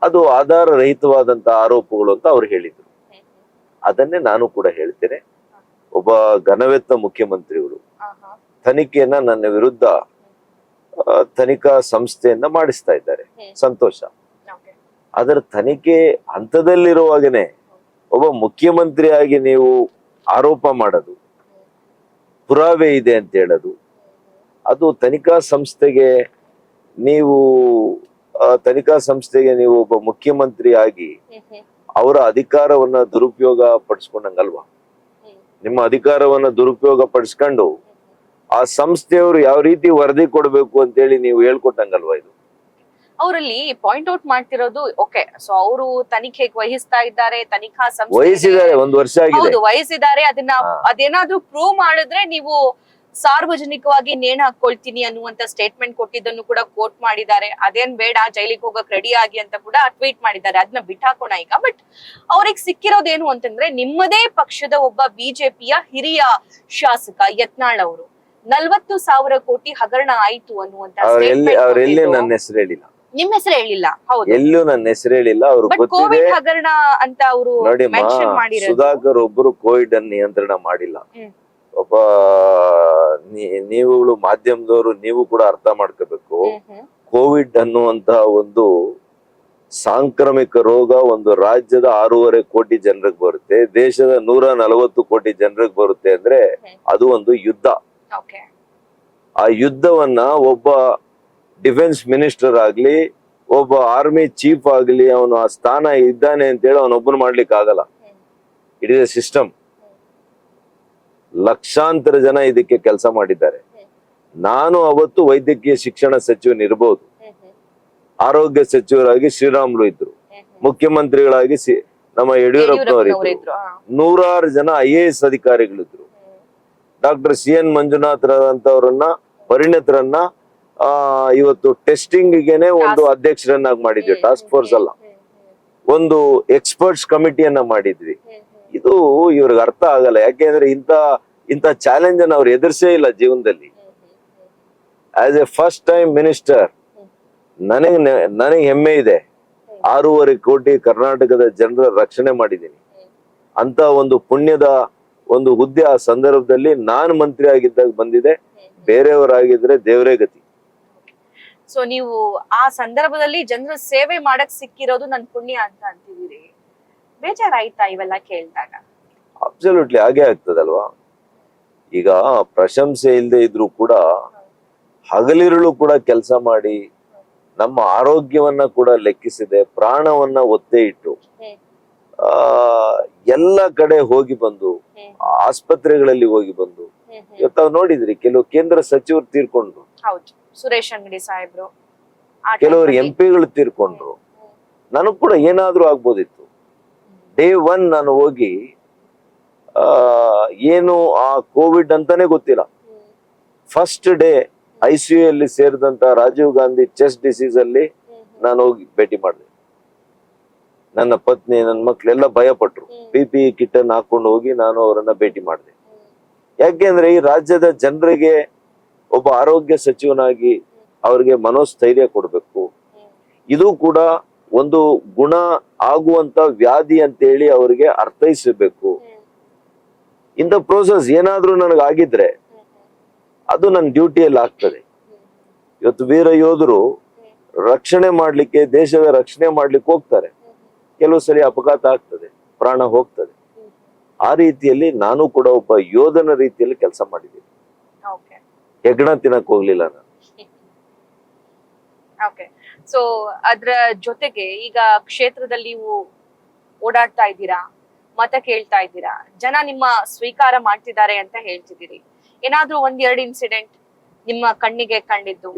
ಅದು ಆಧಾರ ರಹಿತವಾದಂತ ಆರೋಪಗಳು ಅಂತ ಅವ್ರು ಹೇಳಿದ್ರು. ಅದನ್ನೇ ನಾನು ಕೂಡ ಹೇಳ್ತೇನೆ. ಒಬ್ಬ ಘನವೆತ್ತ ಮುಖ್ಯಮಂತ್ರಿಗಳು ತನಿಖೆಯನ್ನ ನನ್ನ ವಿರುದ್ಧ ತನಿಖಾ ಸಂಸ್ಥೆಯನ್ನ ಮಾಡಿಸ್ತಾ ಇದ್ದಾರೆ, ಸಂತೋಷ. ಅದರ ತನಿಖೆ ಹಂತದಲ್ಲಿರುವಾಗನೆ ಒಬ್ಬ ಮುಖ್ಯಮಂತ್ರಿಯಾಗಿ ನೀವು ಆರೋಪ ಮಾಡೋದು, ಪುರಾವೆ ಇದೆ ಅಂತ ಹೇಳೋದು, ಅದು ತನಿಖಾ ಸಂಸ್ಥೆಗೆ ನೀವು ಒಬ್ಬ ಮುಖ್ಯಮಂತ್ರಿ ಆಗಿ ಅವರ ಅಧಿಕಾರವನ್ನ ದುರುಪಯೋಗ ಪಡಿಸ್ಕೊಂಡಂಗಲ್ವಾ? ನಿಮ್ಮ ಅಧಿಕಾರವನ್ನ ದುರುಪಯೋಗ ಪಡಿಸ್ಕೊಂಡು ಆ ಸಂಸ್ಥೆಯವರು ಯಾವ ರೀತಿ ವರದಿ ಕೊಡ್ಬೇಕು ಅಂತೇಳಿ ನೀವು ಹೇಳ್ಕೊಟ್ಟಂಗಲ್ವಾ? ಇದು ಅವರಲ್ಲಿ ಪಾಯಿಂಟ್ ಔಟ್ ಮಾಡ್ತಿರೋದು. ಓಕೆ, ಸೊ ಅವರು ತನಿಖೆಗೆ ವಹಿಸ್ತಾ ಇದ್ದಾರೆ, ತನಿಖಾ ಸಂಸ್ಥೆ ವಹಿಸಿದ್ದಾರೆ, 1 ವರ್ಷ ಆಗಿದೆ, ವಹಿಸಿದ್ದಾರೆ. ಅದೇನಾದ್ರೂ ಪ್ರೂವ್ ಮಾಡಿದ್ರೆ ನೀವು ಸಾರ್ವಜನಿಕವಾಗಿ ನೇಣು ಹಾಕೊಳ್ತೀನಿ ಅನ್ನುವಂತ ಸ್ಟೇಟ್ಮೆಂಟ್ ಕೊಟ್ಟಿದ್ದನ್ನು ಕೂಡ ಕೋಟ್ ಮಾಡಿದ್ದಾರೆ. ಅದೇನ್ ಬೇಡ, ಜೈಲಿಗೆ ಹೋಗಕ್ ರೆಡಿ ಆಗಿ ಅಂತ ಕೂಡ ಟ್ವೀಟ್ ಮಾಡಿದ್ದಾರೆ. ಅದನ್ನ ಬಿಟ್ಟಾಕೋಣ ಈಗ. ಬಟ್ ಅವ್ರಿಗೆ ಸಿಕ್ಕಿರೋದೇನು ಅಂತಂದ್ರೆ, ನಿಮ್ಮದೇ ಪಕ್ಷದ ಒಬ್ಬ ಬಿಜೆಪಿಯ ಹಿರಿಯ ಶಾಸಕ ಯತ್ನಾಳ್ ಅವರು 40,000 ಕೋಟಿ ಹಗರಣ ಆಯ್ತು ಅನ್ನುವಂತ ನನ್ನ ಹೆಸರು ಹೇಳಿಲ್ಲ, ನಿಮ್ಮ ಹೆಸರು ಹೇಳಿಲ್ಲ. ಹೌದು, ಎಲ್ಲೂ ನನ್ನ ಹೆಸರು ಹೇಳಿಲ್ಲ. ಅವ್ರು ಕೋವಿಡ್ ಹಗರಣ ಅಂತ ಅವರು ಮೆನ್ಷನ್ ಮಾಡಿರೋದು. ಸುಧಾಕರ್ ಒಬ್ಬರು ಕೋವಿಡ್ ಅನ್ನು ನಿಯಂತ್ರಣ ಮಾಡಿಲ್ಲ. ಒಬ್ಬ ನೀವುಗಳು ಮಾಧ್ಯಮದವರು, ನೀವು ಕೂಡ ಅರ್ಥ ಮಾಡ್ಕೋಬೇಕು. ಕೋವಿಡ್ ಅನ್ನುವಂತಹ ಒಂದು ಸಾಂಕ್ರಾಮಿಕ ರೋಗ ಒಂದು ರಾಜ್ಯದ 6.5 ಕೋಟಿ ಜನರಿಗೆ ಬರುತ್ತೆ, ದೇಶದ 140 ಕೋಟಿ ಜನರಿಗೆ ಬರುತ್ತೆ ಅಂದ್ರೆ ಅದು ಒಂದು ಯುದ್ಧ. ಆ ಯುದ್ಧವನ್ನ ಒಬ್ಬ ಡಿಫೆನ್ಸ್ ಮಿನಿಸ್ಟರ್ ಆಗ್ಲಿ, ಒಬ್ಬ ಆರ್ಮಿ ಚೀಫ್ ಆಗ್ಲಿ, ಅವನು ಆ ಸ್ಥಾನ ಇದ್ದಾನೆ ಅಂತೇಳಿ ಅವನೊಬ್ಬನು ಮಾಡ್ಲಿಕ್ಕೆ ಆಗಲ್ಲ. It is A system. ಲಕ್ಷಾಂತರ ಜನ ಇದಕ್ಕೆ ಕೆಲಸ ಮಾಡಿದ್ದಾರೆ. ನಾನು ಅವತ್ತು ವೈದ್ಯಕೀಯ ಶಿಕ್ಷಣ ಸಚಿವನಿರ್ಬೋದು, ಆರೋಗ್ಯ ಸಚಿವರಾಗಿ ಶ್ರೀರಾಮುಲು ಇದ್ರು, ಮುಖ್ಯಮಂತ್ರಿಗಳಾಗಿ ನಮ್ಮ ಯಡಿಯೂರಪ್ಪನವರಿದ್ರು, 100 ಜನ IAS ಅಧಿಕಾರಿಗಳಿದ್ರು. ಡಾಕ್ಟರ್ CN ಮಂಜುನಾಥ್ ಅಂತವ್ರನ್ನ ಪರಿಣಿತರನ್ನ ಇವತ್ತು ಟೆಸ್ಟಿಂಗ್ ಗೆನೆ ಒಂದು ಅಧ್ಯಕ್ಷರನ್ನಾಗಿ ಮಾಡಿದ್ವಿ. ಟಾಸ್ಕ್ ಫೋರ್ಸ್ ಅಲ್ಲ, ಒಂದು ಎಕ್ಸ್ಪರ್ಟ್ಸ್ ಕಮಿಟಿಯನ್ನ ಮಾಡಿದ್ವಿ. ಇದು ಇವ್ರಿಗೆ ಅರ್ಥ ಆಗಲ್ಲ. ಯಾಕೆಂದ್ರೆ ಇಂತ ಚಾಲೆಂಜ್ ಅನ್ನ ಅವ್ರು ಎದುರಿಸೇ ಇಲ್ಲ ಜೀವನದಲ್ಲಿ. As A first time minister ನನಗೆ ಹೆಮ್ಮೆ ಇದೆ. 6.5 ಕೋಟಿ ಕರ್ನಾಟಕದ ಜನರ ರಕ್ಷಣೆ ಮಾಡಿದ್ದೀನಿ ಅಂತ ಒಂದು ಪುಣ್ಯದ ಒಂದು ಹುದ್ದೆ ಆ ಸಂದರ್ಭದಲ್ಲಿ ನಾನು ಮಂತ್ರಿ ಆಗಿದ್ದಾಗ ಬಂದಿದೆ. ಬೇರೆಯವರಾಗಿದ್ರೆ ದೇವರೇ ಗತಿ. ಸೊ ನೀವು ಆ ಸಂದರ್ಭದಲ್ಲಿ ಜನರ ಸೇವೆ ಮಾಡಕ್ ಸಿಕ್ಕಿರೋದು ನನ್ ಪುಣ್ಯ ಅಂತ ಅಂತಿದ್ದೀರಿ. ಬೇಜಾರಾಯ್ತಾ ಇವೆಲ್ಲ ಕೇಳಿದಾಗ? ಅಬ್ಸಲ್ಯೂಟ್ಲಿ ಹಾಗೆ ಆಗ್ತದಲ್ವಾ. ಈಗ ಪ್ರಶಂಸೆ ಇಲ್ಲದೆ ಇದ್ರು ಕೂಡ ಹಗಲಿರುಳು ಕೂಡ ಕೆಲಸ ಮಾಡಿ ನಮ್ಮ ಆರೋಗ್ಯವನ್ನ ಕೂಡ ಲೆಕ್ಕಿಸಿದೆ, ಪ್ರಾಣವನ್ನ ಒತ್ತೆ ಇಟ್ಟು ಎಲ್ಲ ಕಡೆ ಹೋಗಿ ಬಂದು, ಆಸ್ಪತ್ರೆಗಳಲ್ಲಿ ಹೋಗಿ ಬಂದು, ಇವತ್ತು ತಾವು ನೋಡಿದ್ರಿ ಕೆಲವು ಕೇಂದ್ರ ಸಚಿವರು ತೀರ್ಕೊಂಡ್ರು, ಸುರೇಶ್ ಅಂಗಡಿ ಸಾಹೇಬ್ರು, ಕೆಲವರು MP ಗಳು ತೀರ್ಕೊಂಡ್ರು. ನನಗ್ ಕೂಡ ಏನಾದ್ರೂ ಆಗ್ಬೋದಿತ್ತು. Day 1 ನಾನು ಹೋಗಿ ಏನು ಆ ಕೋವಿಡ್ ಅಂತಾನೆ ಗೊತ್ತಿಲ್ಲ, ಫಸ್ಟ್ ಡೇ ICU ಅಲ್ಲಿ ಸೇರಿದಂತ ರಾಜೀವ್ ಗಾಂಧಿ ಚೆಸ್ಟ್ ಡಿಸೀಸ್ ಅಲ್ಲಿ ನಾನು ಹೋಗಿ ಭೇಟಿ ಮಾಡಿದೆ. ನನ್ನ ಪತ್ನಿ, ನನ್ನ ಮಕ್ಳೆಲ್ಲ ಭಯ ಪಟ್ರು. PPE ಕಿಟ್ ಅನ್ನು ಹಾಕೊಂಡು ಹೋಗಿ ನಾನು ಅವರನ್ನ ಭೇಟಿ ಮಾಡಿದೆ. ಯಾಕೆಂದ್ರೆ ಈ ರಾಜ್ಯದ ಜನರಿಗೆ ಒಬ್ಬ ಆರೋಗ್ಯ ಸಚಿವನಾಗಿ ಅವ್ರಿಗೆ ಮನೋಸ್ಥೈರ್ಯ ಕೊಡ್ಬೇಕು. ಇದು ಕೂಡ ಒಂದು ಗುಣ ಆಗುವಂತ ವ್ಯಾಧಿ ಅಂತ ಹೇಳಿ ಅವರಿಗೆ ಅರ್ಥೈಸಬೇಕು. ಇಂಥ ಪ್ರೋಸೆಸ್ ಏನಾದ್ರೂ ನನಗಾಗಿದ್ರೆ ಅದು ನನ್ನ ಡ್ಯೂಟಿಯಲ್ಲಿ ಆಗ್ತದೆ. ಇವತ್ತು ವೀರ ಯೋಧರು ರಕ್ಷಣೆ ಮಾಡ್ಲಿಕ್ಕೆ, ದೇಶವೇ ರಕ್ಷಣೆ ಮಾಡ್ಲಿಕ್ಕೆ ಹೋಗ್ತಾರೆ. ಕೆಲವು ಸರಿ ಅಪಘಾತ ಆಗ್ತದೆ, ಪ್ರಾಣ ಹೋಗ್ತದೆ. ಆ ರೀತಿಯಲ್ಲಿ ನಾನು ಕೂಡ ಒಬ್ಬ ಯೋಧನ ರೀತಿಯಲ್ಲಿ ಕೆಲಸ ಮಾಡಿದ್ದೀನಿ. ಹೆಗ್ಗಣ ತಿನ್ನಕ್ ಹೋಗ್ಲಿಲ್ಲ ನಾನು. ಸೊ ಅದ್ರ ಜೊತೆಗೆ ಈಗ ಕ್ಷೇತ್ರದಲ್ಲಿ ನೀವು ಓಡಾಡ್ತಾ ಇದ್ದೀರಾ, ಮತ ಕೇಳ್ತಾ ಇದ್ದೀರಾ, ಜನ ನಿಮ್ಮ ಸ್ವೀಕಾರ ಮಾಡ್ತಿದ್ದಾರೆ ಅಂತ ಹೇಳ್ತಿದ್ದೀರಿ. ಏನಾದ್ರೂ 1-2 ಇನ್ಸಿಡೆಂಟ್ ನಿಮ್ಮ ಕಣ್ಣಿಗೆ ಕಂಡಿದ್ದು,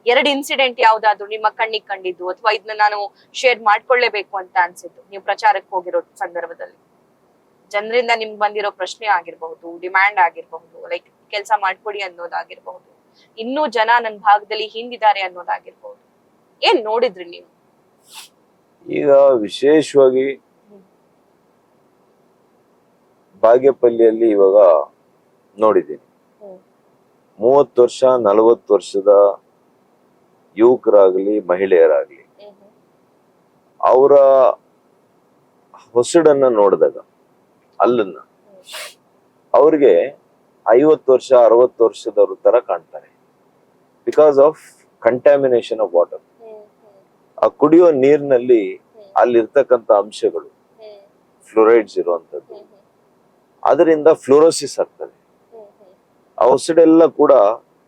2 ಇನ್ಸಿಡೆಂಟ್ ಯಾವ್ದಾದ್ರು ನಿಮ್ಮ ಕಣ್ಣಿಗೆ ಕಂಡಿದ್ದು, ಅಥವಾ ಇದನ್ನ ನಾನು ಶೇರ್ ಮಾಡ್ಕೊಳ್ಳೇಬೇಕು ಅಂತ ಅನ್ಸಿದ್ದು ನೀವು ಪ್ರಚಾರಕ್ಕೆ ಹೋಗಿರೋ ಸಂದರ್ಭದಲ್ಲಿ? ಜನರಿಂದ ನಿಮ್ಗೆ ಬಂದಿರೋ ಪ್ರಶ್ನೆ ಆಗಿರ್ಬಹುದು, ಡಿಮ್ಯಾಂಡ್ ಆಗಿರ್ಬಹುದು, ಲೈಕ್ ಕೆಲಸ ಮಾಡ್ಕೊಡಿ ಅನ್ನೋದಾಗಿರ್ಬಹುದು, ಇನ್ನೂ ಜನ ನನ್ನ ಭಾಗದಲ್ಲಿ ಹಿಂದಿದ್ದಾರೆ ಅನ್ನೋದಾಗಿರ್ಬಹುದು. ಏನ್ ನೋಡಿದ್ರಿ ನೀವು? ಈಗ ವಿಶೇಷವಾಗಿ ಬಾಗೇಪಲ್ಲಿಯಲ್ಲಿ ಇವಾಗ ನೋಡಿದ್ದೀನಿ, 30 ವರ್ಷ 40 ವರ್ಷದ ಯುವಕರಾಗ್ಲಿ ಮಹಿಳೆಯರಾಗ್ಲಿ ಅವರ ಹೊಸಡನ್ನ ನೋಡಿದಾಗ ಅಲ್ಲನ್ನ ಅವ್ರಿಗೆ 50 ವರ್ಷ 60 ವರ್ಷದವ್ರ ತರ ಕಾಣ್ತಾರೆ. Because of contamination of water. ಆ ಕುಡಿಯೋ ನೀರಿನಲ್ಲಿ ಅಲ್ಲಿರ್ತಕ್ಕಂಥ ಅಂಶಗಳು ಫ್ಲೋರೈಡ್ಸ್ ಇರುವಂತದ್ದು, ಅದರಿಂದ ಫ್ಲೋರೋಸಿಸ್ ಆಗ್ತದೆ. ಆ ಹೊಸಡೆಲ್ಲ ಕೂಡ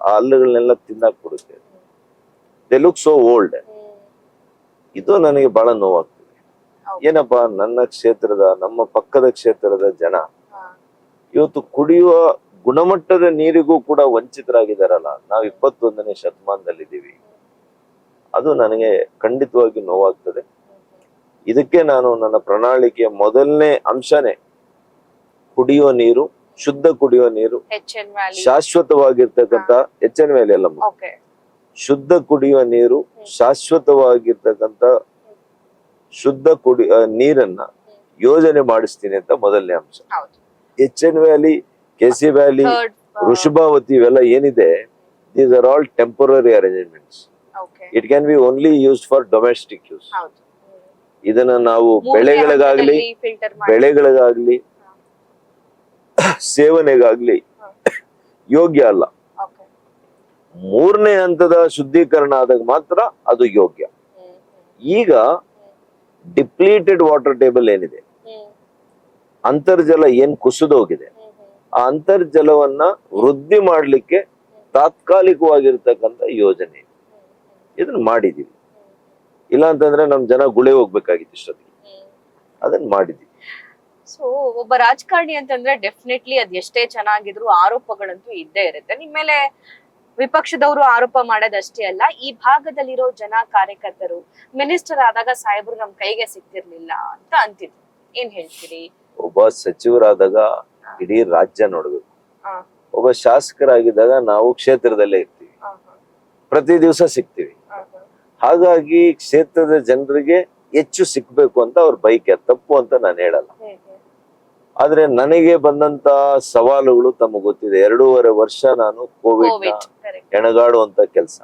ಆ ಹಲ್ಲುಗಳನ್ನೆಲ್ಲ ತಿನ್ನಕ್ ಬಿಡುತ್ತೆ. They look so old. ಇದು ನನಗೆ ಬಹಳ ನೋವಾಗ್ತದೆ. ಏನಪ್ಪಾ, ನನ್ನ ಕ್ಷೇತ್ರದ, ನಮ್ಮ ಪಕ್ಕದ ಕ್ಷೇತ್ರದ ಜನ ಇವತ್ತು ಕುಡಿಯುವ ಗುಣಮಟ್ಟದ ನೀರಿಗೂ ಕೂಡ ವಂಚಿತರಾಗಿದ್ದಾರಲ್ಲ. ನಾವು 21ನೇ ಶತಮಾನದಲ್ಲಿದ್ದೀವಿ. ಅದು ನನಗೆ ಖಂಡಿತವಾಗಿ ನೋವಾಗ್ತದೆ. ಇದಕ್ಕೆ ನಾನು ನನ್ನ ಪ್ರಣಾಳಿಕೆಯ ಮೊದಲನೇ ಅಂಶನೇ ಕುಡಿಯುವ ನೀರು, ಶುದ್ಧ ಕುಡಿಯುವ ನೀರು, ಶಾಶ್ವತವಾಗಿರ್ತಕ್ಕಂಥ HN ವ್ಯಾಲಿ ಅಲ್ಲ, ಶುದ್ಧ ಕುಡಿಯುವ ನೀರು, ಶಾಶ್ವತವಾಗಿರ್ತಕ್ಕಂಥ ಶುದ್ಧ ನೀರನ್ನ ಯೋಜನೆ ಮಾಡಿಸ್ತೀನಿ ಅಂತ ಮೊದಲನೇ ಅಂಶ. HN valley, KC valley, Vrishabhavathi ಇವೆಲ್ಲ ಏನಿದೆ, these are all temporary arrangements. It can be only used for domestic use. ಇದನ್ನ ನಾವು ಬೆಳೆಗಳಿಗಾಗ್ಲಿ ಸೇವನೆಗಾಗ್ಲಿ ಯೋಗ್ಯ ಅಲ್ಲ. 3ನೇ ಹಂತದ ಶುದ್ಧೀಕರಣ ಆದಾಗ ಮಾತ್ರ ಅದು ಯೋಗ್ಯ. ಈಗ ಡಿಪ್ಲೀಟೆಡ್ ವಾಟರ್ ಟೇಬಲ್ ಏನಿದೆ, ಅಂತರ್ಜಲ ಏನ್ ಕುಸಿದೋಗಿದೆ, ಆ ಅಂತರ್ಜಲವನ್ನ ವೃದ್ಧಿ ಮಾಡ್ಲಿಕ್ಕೆ ತಾತ್ಕಾಲಿಕವಾಗಿರ್ತಕ್ಕಂಥ ಯೋಜನೆ ಇದನ್ನ ಮಾಡಿದೀವಿ. ಇಲ್ಲ ಅಂತಂದ್ರೆ ನಮ್ ಜನ ಗುಳೆ ಹೋಗ್ಬೇಕಾಗಿತ್ತು ಇಷ್ಟೊತ್ತಿಗೆ. ಅದನ್ನ ಮಾಡಿದೀವಿ. ಸೊ ಒಬ್ಬ ರಾಜಕಾರಣಿ ಅಂತಂದ್ರೆ ಡೆಫಿನೆಟ್ಲಿ ಅದ್ ಎಷ್ಟೇ ಚೆನ್ನಾಗಿದ್ರು ಆರೋಪಗಳಂತೂ ಇದ್ದೇ ಇರುತ್ತೆ. ನಿಮ್ಮೇಲೆ ವಿಪಕ್ಷದವರು ಆರೋಪ ಮಾಡೋದಷ್ಟೇ ಅಲ್ಲ, ಈ ಭಾಗದಲ್ಲಿರೋ ಜನ ಕಾರ್ಯಕರ್ತರು ಮಿನಿಸ್ಟರ್ ಆದಾಗ ಸಾಹೇಬ್ರು ನಮ್ ಕೈಗೆ ಸಿಗ್ತಿರ್ಲಿಲ್ಲ ಅಂತ ಅಂತಿದ್ರು. ಏನ್ ಹೇಳ್ತೀರಿ? ಒಬ್ಬ ಸಚಿವರಾದಾಗ ಇಡೀ ರಾಜ್ಯ ನೋಡ್ಬೇಕು, ಒಬ್ಬ ಶಾಸಕರಾಗಿದ್ದಾಗ ನಾವು ಕ್ಷೇತ್ರದಲ್ಲೇ ಇರ್ತೀವಿ, ಪ್ರತಿ ದಿವಸ ಸಿಗ್ತೀವಿ. ಹಾಗಾಗಿ ಕ್ಷೇತ್ರದ ಜನರಿಗೆ ಹೆಚ್ಚು ಸಿಕ್ಬೇಕು ಅಂತ ಅವ್ರ ಬೈಕೆ, ತಪ್ಪು ಅಂತ ನಾನು ಹೇಳಲ್ಲ. ಆದ್ರೆ ನನಗೆ ಬಂದಂತ ಸವಾಲುಗಳು ತಮಗೆ ಗೊತ್ತಿದೆ. 2.5 ವರ್ಷ ನಾನು ಕೋವಿಡ್ ಹೆಣಗಾಡುವಂತ ಕೆಲಸ,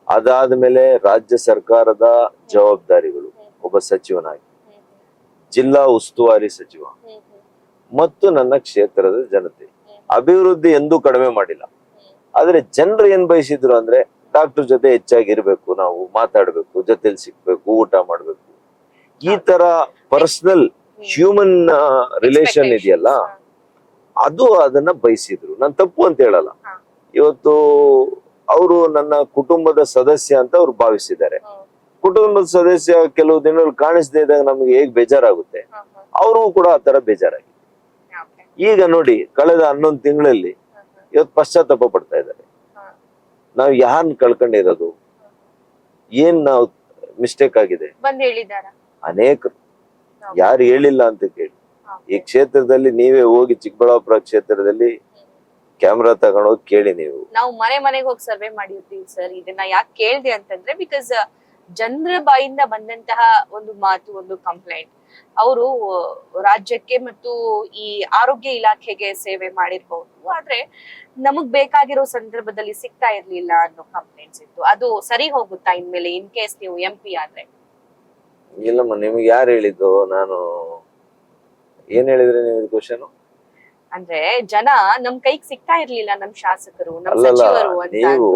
ಅದಾದ್ಮೇಲೆ ರಾಜ್ಯ ಸರ್ಕಾರದ ಜವಾಬ್ದಾರಿಗಳು, ಒಬ್ಬ ಸಚಿವನಾಗಿ, ಜಿಲ್ಲಾ ಉಸ್ತುವಾರಿ ಸಚಿವ, ಮತ್ತು ನನ್ನ ಕ್ಷೇತ್ರದ ಜನತೆ. ಅಭಿವೃದ್ಧಿ ಎಂದೂ ಕಡಿಮೆ ಮಾಡಿಲ್ಲ. ಆದ್ರೆ ಜನರು ಏನ್ ಬಯಸಿದ್ರು ಅಂದ್ರೆ ಡಾಕ್ಟರ್ ಜೊತೆ ಹೆಚ್ಚಾಗಿ ಇರ್ಬೇಕು, ನಾವು ಮಾತಾಡ್ಬೇಕು, ಜೊತೆಲಿ ಸಿಗ್ಬೇಕು, ಊಟ ಮಾಡ್ಬೇಕು. ಈ ತರ ಪರ್ಸನಲ್ ಹ್ಯೂಮನ್ ರಿಲೇಶನ್ ಇದೆಯಲ್ಲ, ಅದನ್ನ ಬಯಸಿದ್ರು. ನಾನ್ ತಪ್ಪು ಅಂತ ಹೇಳಲ್ಲ. ಇವತ್ತು ಅವರು ನನ್ನ ಕುಟುಂಬದ ಸದಸ್ಯ ಅಂತ ಅವ್ರು ಭಾವಿಸಿದ್ದಾರೆ. ಕುಟುಂಬದ ಸದಸ್ಯ ಕೆಲವು ದಿನಗಳು ಕಾಣಿಸದೇ ಇದ್ದಾಗ ನಮ್ಗೆ ಹೇಗ್ ಬೇಜಾರಾಗುತ್ತೆ, ಅವ್ರಿಗೂ ಕೂಡ ಆ ತರ ಬೇಜಾರಾಗಿದೆ. ಈಗ ನೋಡಿ, ಕಳೆದ 11 ತಿಂಗಳಲ್ಲಿ ಇವತ್ತು ಪಶ್ಚಾತ್ತಾಪ ಪಡ್ತಾ ಇದ್ದಾರೆ. ನಾವ್ ಯಾರನ್ನ ಕಳ್ಕೊಂಡಿರೋದು, ಏನ್ ನಾವು ಮಿಸ್ಟೇಕ್ ಆಗಿದೆ ಅನೇಕರು. ಯಾರು ಹೇಳಿಲ್ಲ ಅಂತ ಕೇಳಿ. ಈ ಕ್ಷೇತ್ರದಲ್ಲಿ ನೀವೇ ಹೋಗಿ, ಚಿಕ್ಕಬಳ್ಳಾಪುರ ಕ್ಷೇತ್ರದಲ್ಲಿ ಕ್ಯಾಮ್ರಾ ತಗೊಂಡೋಗಿ ಕೇಳಿ. ನಾವು ಮನೆಗೆ ಹೋಗಿ ಸರ್ವೆ ಮಾಡಿರ್ತೀವಿ ಸರ್. ಇದನ್ನ ಯಾಕೆ ಕೇಳ್ದೆ ಅಂತಂದ್ರೆ, ಬಿಕಾಸ್ ಜನರ ಬಾಯಿಂದ ಬಂದಂತಹ ಒಂದು ಮಾತು, ಒಂದು ಕಂಪ್ಲೇಂಟ್, ಅವರು ರಾಜ್ಯಕ್ಕೆ ಮತ್ತು ಈ ಆರೋಗ್ಯ ಇಲಾಖೆಗೆ ಸೇವೆ ಮಾಡಿರ್ಬಹುದು, ಆದ್ರೆ ನಮಗ್ ಬೇಕಾಗಿರೋ ಸಂದರ್ಭದಲ್ಲಿ ಸಿಗ್ತಾ ಇರ್ಲಿಲ್ಲ ಅನ್ನೋ ಕಂಪ್ಲೇಂಟ್ಸ್ ಇತ್ತು. ಅದು ಸರಿ ಹೋಗುತ್ತಾ ಇನ್ಮೇಲೆ, ಇನ್ ಕೇಸ್ ನೀವು MP ಆದ್ರೆ? ಇಲ್ಲಮ್ಮ, ನಿಮ್ಗೆ ಯಾರು ಹೇಳಿದ್ದು? ನಾನು ಏನ್ ಹೇಳಿದ್ರೆ ನೀವು ಕ್ವಶನ್? ಅಂದ್ರೆ ಜನ ನಮ್ ಕೈಗೆ ಸಿಗ್ತಾ ಇರ್ಲಿಲ್ಲ, ನಮ್ ಶಾಸಕರು, ನಮ್ ಸಚಿವರು ಅಂತ. ನೀವು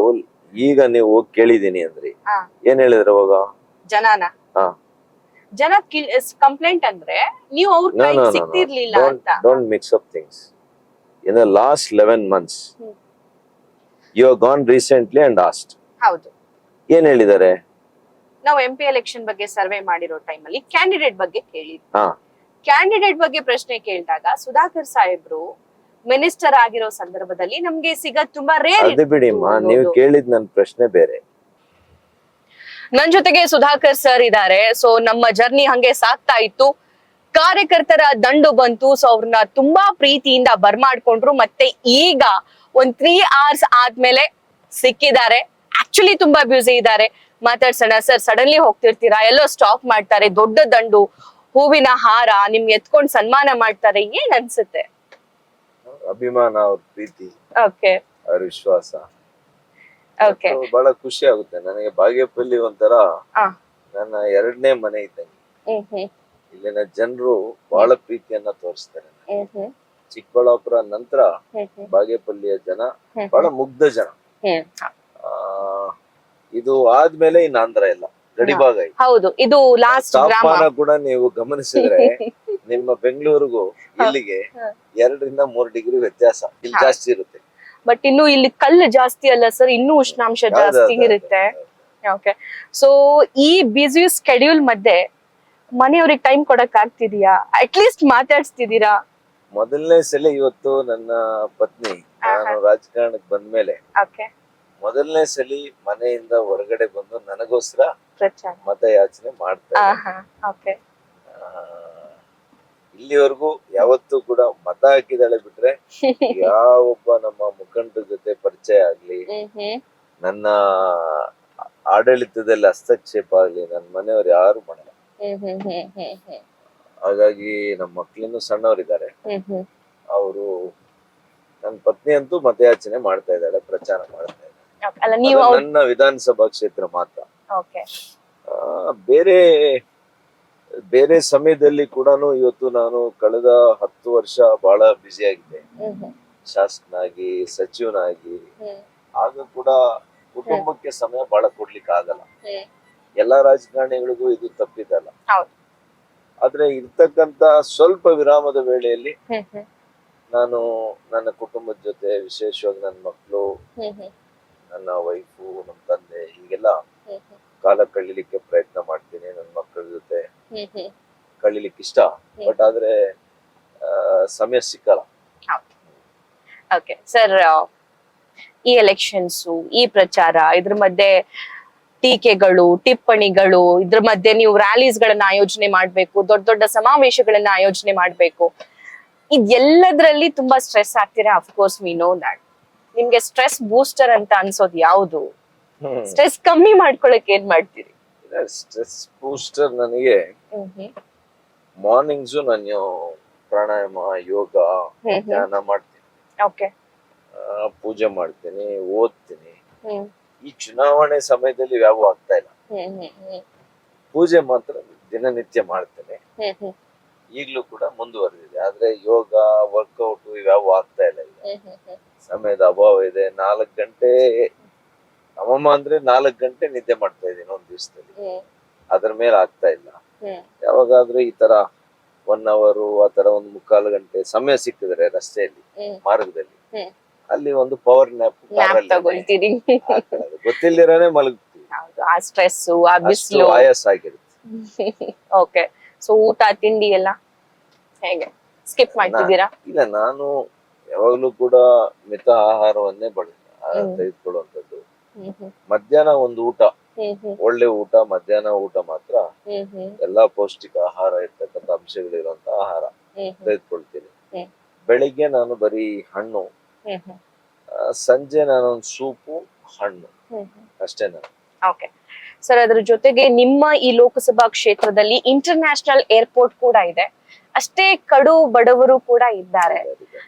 ಈಗ ನೀವು ಕೇಳಿದೀನಿ ಅಂದ್ರಿ, ಏನ್ ಹೇಳಿದ್ರೆ ಅವಾಗ? ಜನ ಕಂಪ್ಲೇಂಟ್ ಅಂದ್ರೆ ನೀವು ಅವ್ರ ಕೈಗೆ ಸಿಗ್ತಿರ್ಲಿಲ್ಲ ಅಂತ. Don't mix up things. In the last 11 months you have gone recently and asked. ಹೌದು. ಏನ್ ಹೇಳಿದ್ದಾರೆ? ನಾವು MP ಎಲೆಕ್ಷನ್ ಬಗ್ಗೆ ಸರ್ವೆ ಮಾಡಿರೋ ಟೈಮ್ ಅಲ್ಲಿ ಕ್ಯಾಂಡಿಡೇಟ್ ಬಗ್ಗೆ ಕೇಳಿದ್ವಿ. ಕ್ಯಾಂಡಿಡೇಟ್ ಬಗ್ಗೆ ಪ್ರಶ್ನೆ ಕೇಳಿದಾಗ ಸುಧಾಕರ್ ಸಾಹೇಬ್ರು ಮಿನಿಸ್ಟರ್ ಆಗಿರೋ ಸಂದರ್ಭದಲ್ಲಿ ನಮ್ಗೆ ಸಿಗೋದ್ ತುಂಬಾ ರೇರ್. ಅದು ಬಿಡಿಮ್ಮ, ನೀವು ಕೇಳಿದ್ ನನ್ ಪ್ರಶ್ನೆ ಬೇರೆ. ನನ್ ಜೊತೆಗೆ ಸುಧಾಕರ್ ಸರ್ ಇದಾರೆ. ಸೊ ನಮ್ಮ ಜರ್ನಿ ಹಂಗೆ ಸಾಕ್ತಾ ಇತ್ತು. ಕಾರ್ಯಕರ್ತರ ದಂಡು ಬಂತು. ಸೊ ಅವ್ರನ್ನ ತುಂಬಾ ಪ್ರೀತಿಯಿಂದ ಬರ್ಮಾಡ್ಕೊಂಡ್ರು. ಮತ್ತೆ ಈಗ ಒಂದ್ 3 hours ಆದ್ಮೇಲೆ ಸಿಕ್ಕಿದ್ದಾರೆ. ಆಕ್ಚುಲಿ ತುಂಬಾ ಬ್ಯುಸಿ ಇದ್ದಾರೆ. ಮಾತಾಡ್ಸೋಣ ಸರ್. ಸಡನ್ಲಿ ಹೋಗ್ತಿರ್ತೀರಾ, ಎಲ್ಲೋ ಸ್ಟಾಪ್ ಮಾಡ್ತಾರೆ, ದೊಡ್ಡ ದಂಡು, ಹೂವಿನ ಹಾರ ನಿಮ್ಗೆ ಎತ್ಕೊಂಡ್ ಸನ್ಮಾನ ಮಾಡ್ತಾರೆ, ಏನ್ ಅನ್ಸುತ್ತೆ? ಅಭಿಮಾನ, ಅವ್ರ ಪ್ರೀತಿ, ಅವ್ರ ವಿಶ್ವಾಸ, ಬಹಳ ಖುಷಿ ಆಗುತ್ತೆ ನನಗೆ. ಬಾಗೇಪಲ್ಲಿ ಒಂಥರ ನನ್ನ 2ನೇ ಮನೆ ಇದ್ದಂಗೆ. ಇಲ್ಲಿನ ಜನರು ಬಹಳ ಪ್ರೀತಿಯನ್ನ ತೋರಿಸ್ತಾರೆ. ಚಿಕ್ಕಬಳ್ಳಾಪುರ ನಂತರ ಬಾಗೇಪಲ್ಲಿಯ ಜನ ಬಹಳ ಮುಗ್ಧ ಜನ. ಇದು ಆದ್ಮೇಲೆ ಇನ್ನು ಆಂಧ್ರ ಎಲ್ಲ ಗಡಿಭಾಗ. ಹೌದು, ಇದು ಲಾಸ್ಟ್ ತಾಪಮಾನ ಕೂಡ ನೀವು ಗಮನಿಸಿದ್ರೆ ನಿಮ್ಮ ಬೆಂಗಳೂರಿಗೂ ಇಲ್ಲಿಗೆ 2 ರಿಂದ 3 ಡಿಗ್ರಿ ವ್ಯತ್ಯಾಸ ಇಲ್ಲಿ ಜಾಸ್ತಿ ಇರುತ್ತೆ. ಬಟ್ ಇನ್ನು ಇಲ್ಲಿ ಕಲ್ಲು ಜಾಸ್ತಿ ಅಲ್ಲ ಸರ್, ಇನ್ನೂ ಉಷ್ಣಾಂಶ ಜಾಸ್ತಿ ಇರುತ್ತೆ. ಓಕೆ, ಸೊ ಈ ಬ್ಯುಸಿ ಸ್ಕೆಡ್ಯೂಲ್ ಮಧ್ಯೆ ಮನೆಯವ್ರಿಗೆ ಟೈಮ್ ಕೊಡಕ್ ಆಗ್ತಿದ್ಯಾ? ಅಟ್ಲೀಸ್ಟ್ ಮಾತಾಡ್ಸ್ತಿದೀರಾ? ಮೊದಲನೇ ಸಲ ಇವತ್ತು ನನ್ನ ಪತ್ನಿ, ನಾನು ರಾಜಕಾರಣಕ್ಕೆ ಬಂದ್ಮೇಲೆ ಮೊದಲನೇ ಸಲ ಮನೆಯಿಂದ ಹೊರಗಡೆ ಬಂದು ನನಗೋಸ್ಕರ ಮತಯಾಚನೆ ಮಾಡ್ತಾ ಇದ್ದಾರೆ. ಇಲ್ಲಿವರೆಗೂ ಯಾವತ್ತೂ ಕೂಡ ಮತ ಹಾಕಿದಾಳೆ ಬಿಟ್ರೆ ಯಾವೊಬ್ಬ ನಮ್ಮ ಮುಖಂಡರ ಜೊತೆ ಪರಿಚಯ ಆಗ್ಲಿ, ನನ್ನ ಆಡಳಿತದಲ್ಲಿ ಹಸ್ತಕ್ಷೇಪ ಆಗ್ಲಿ ನನ್ನ ಮನೆಯವ್ರು ಯಾರು ಮಾಡಲ್ಲ. ಹಾಗಾಗಿ ನಮ್ಮ ಮಕ್ಳಿನ್ನು ಸಣ್ಣವರಿದ್ದಾರೆ. ಅವರು, ನನ್ನ ಪತ್ನಿ ಅಂತೂ ಮತಯಾಚನೆ ಮಾಡ್ತಾ ಇದ್ದಾಳೆ, ಪ್ರಚಾರ ಮಾಡ್ತಾ ಇದ್ದಾಳೆ. ನನ್ನ ವಿಧಾನಸಭಾ ಕ್ಷೇತ್ರ ಮಾತ್ರ. ಬೇರೆ ಬೇರೆ ಸಮಯದಲ್ಲಿ ಕೂಡ ಇವತ್ತು ನಾನು ಕಳೆದ 10 ವರ್ಷ ಬಹಳ ಬ್ಯುಸಿ ಆಗಿದ್ದೆ, ಶಾಸಕನಾಗಿ, ಸಚಿವನಾಗಿ. ಆಗ ಕೂಡ ಕುಟುಂಬಕ್ಕೆ ಸಮಯ ಬಹಳ ಕೊಡ್ಲಿಕ್ಕೆ ಆಗಲ್ಲ. ಎಲ್ಲಾ ರಾಜಕಾರಣಿಗಳಿಗೂ ಇದು ತಪ್ಪಿದಲ್ಲ. ಆದ್ರೆ ಇರ್ತಕ್ಕಂತ ಸ್ವಲ್ಪ ವಿರಾಮದ ವೇಳೆಯಲ್ಲಿ ನಾನು ನನ್ನ ಕುಟುಂಬದ ಜೊತೆ, ವಿಶೇಷವಾಗಿ ನನ್ನ ಮಕ್ಕಳು, ನನ್ನ ವೈಫು, ನಮ್ಮ ತಂದೆ, ಹೀಗೆಲ್ಲ ಕಾಲ ಕಳೀಲಿಕ್ಕೆ ಪ್ರಯತ್ನ ಮಾಡ್ತೀನಿ. ನನ್ನ ಮಕ್ಕಳ ಜೊತೆ ಕಳೀಲಿಕ್ಕೆ ಇಷ್ಟ, ಬಟ್ ಆದ್ರೆ ಸಮಯ ಸಿಕ್ಕಲ್ಲ. ಓಕೆ ಸರ್, ಈ ಎಲೆಕ್ಷನ್ಸ್, ಈ ಪ್ರಚಾರ, ಇದ್ರ ಮಧ್ಯೆ ಟೀಕೆಗಳು, ಟಿಪ್ಪಣಿಗಳು, ಇದ್ರ ಮಧ್ಯೆ ನೀವು ರ್ಯಾಲೀಸ್ ಗಳನ್ನ ಆಯೋಜನೆ ಮಾಡ್ಬೇಕು, ದೊಡ್ಡ ದೊಡ್ಡ ಸಮಾವೇಶಗಳನ್ನ ಆಯೋಜನೆ ಮಾಡ್ಬೇಕು. ಇದೆಲ್ಲದ್ರಲ್ಲಿ ತುಂಬಾ ಸ್ಟ್ರೆಸ್ ಆಗ್ತೀರಾ, ಅಫ್ಕೋರ್ಸ್ ವಿ ನೋ ದಟ್. ನಿಮ್ಗೆ ಸ್ಟ್ರೆಸ್ ಬೂಸ್ಟರ್ ಅಂತ ಅನ್ಸೋದು ಯಾವುದು? ಸ್ಟ್ರೆಸ್ ಕಮ್ಮಿ ಮಾಡ್ಕೊಳಕ್ ಏನ್ ಮಾಡ್ತೀರಿ? ಸ್ಟ್ರೆಸ್ ಬೂಸ್ಟರ್ ನನಗೆ ಮಾರ್ನಿಂಗ್ಸ್ ನಾನು ಪ್ರಾಣಾಯಾಮ, ಯೋಗ, ಧ್ಯಾನ ಮಾಡ್ತೀನಿ. ಓಕೆ. ಪೂಜೆ ಮಾಡ್ತೀನಿ, ಓದ್ತೀನಿ. ಈ ಚುನಾವಣೆ ಸಮಯದಲ್ಲಿ ಯಾವ ಆಗ್ತಾ ಇಲ್ಲ. ಪೂಜೆ ಮಾತ್ರ ದಿನನಿತ್ಯ ಮಾಡ್ತೇನೆ. ಈಗ್ಲೂ ಕೂಡ ಮುಂದುವರೆದಿದೆ. ಆದ್ರೆ ಯೋಗ, ವರ್ಕೌಟ್ ಇವ್ಯಾವ ಆಗ್ತಾ ಇಲ್ಲ. ಸಮಯದ ಅಭಾವ ಇದೆ. 4 ಗಂಟೆ ಅಮ್ಮಮ್ಮ ಅಂದ್ರೆ 4 ಗಂಟೆ ನಿದ್ದೆ ಮಾಡ್ತಾ ಇದ್ದೀನಿ ಒಂದ್ ದಿವಸದಲ್ಲಿ. ಅದ್ರ ಮೇಲೆ ಆಗ್ತಾ ಇಲ್ಲ. ಯಾವಾಗಾದ್ರೂ ಈ ತರ 1 hour ಆತರ 1/4 ಗಂಟೆ ಸಮಯ ಸಿಕ್ಕಿದ್ರೆ ರಸ್ತೆಯಲ್ಲಿ, ಮಾರ್ಗದಲ್ಲಿ, ಅಲ್ಲಿ ಒಂದು ಪವರ್ ನ್ಯಾಪ್ ತಗೊಳ್ತೀರಿ. ಗೊತ್ತಿಲ್ಲದಿರಾನೆ ಮಲಗ್ತೀವಿ. ಆ ಸ್ಟ್ರೆಸ್, ಆ ಬಿಸಿಲು, ಆಯಾಸ ಆಗಿರುತ್ತೆ. ಓಕೆ. ಸೊ ಊಟ ತಿಂಡಿ ಎಲ್ಲ ಹೇಗೆ ಸ್ಕಿಪ್ ಮಾಡ್ತಿದ್ದೀರಾ? ಇಲ್ಲ, ನಾನು ಯಾವಾಗ್ಲೂ ಕೂಡ ಮಿತ ಆಹಾರವನ್ನೇ ತೆಗೆದುಕೊಳ್ಳುವಂಥದ್ದು. ಮಧ್ಯಾಹ್ನ ಒಂದು ಊಟ, ಒಳ್ಳೆ ಊಟ, ಮಧ್ಯಾಹ್ನ ಊಟ ಮಾತ್ರ ಎಲ್ಲಾ ಪೌಷ್ಟಿಕ ಆಹಾರ ಇರ್ತಕ್ಕಂಥ ಅಂಶಗಳಿರುವಂತ ಆಹಾರ ತೆಗೆದುಕೊಳ್ತೀನಿ. ಬೆಳಿಗ್ಗೆ ನಾನು ಬರೀ ಹಣ್ಣು, ಸಂಜೆ ನಾನೊಂದು ಸೂಪು, ಹಣ್ಣು ಅಷ್ಟೇ ನಾನು. ಓಕೆ ಸರ್, ಅದ್ರ ಜೊತೆಗೆ ನಿಮ್ಮ ಈ ಲೋಕಸಭಾ ಕ್ಷೇತ್ರದಲ್ಲಿ ಇಂಟರ್ನ್ಯಾಷನಲ್ ಏರ್ಪೋರ್ಟ್ ಕೂಡ ಇದೆ, ಅಷ್ಟೇ ಕಡು ಬಡವರು ಕೂಡ ಇದ್ದಾರೆ.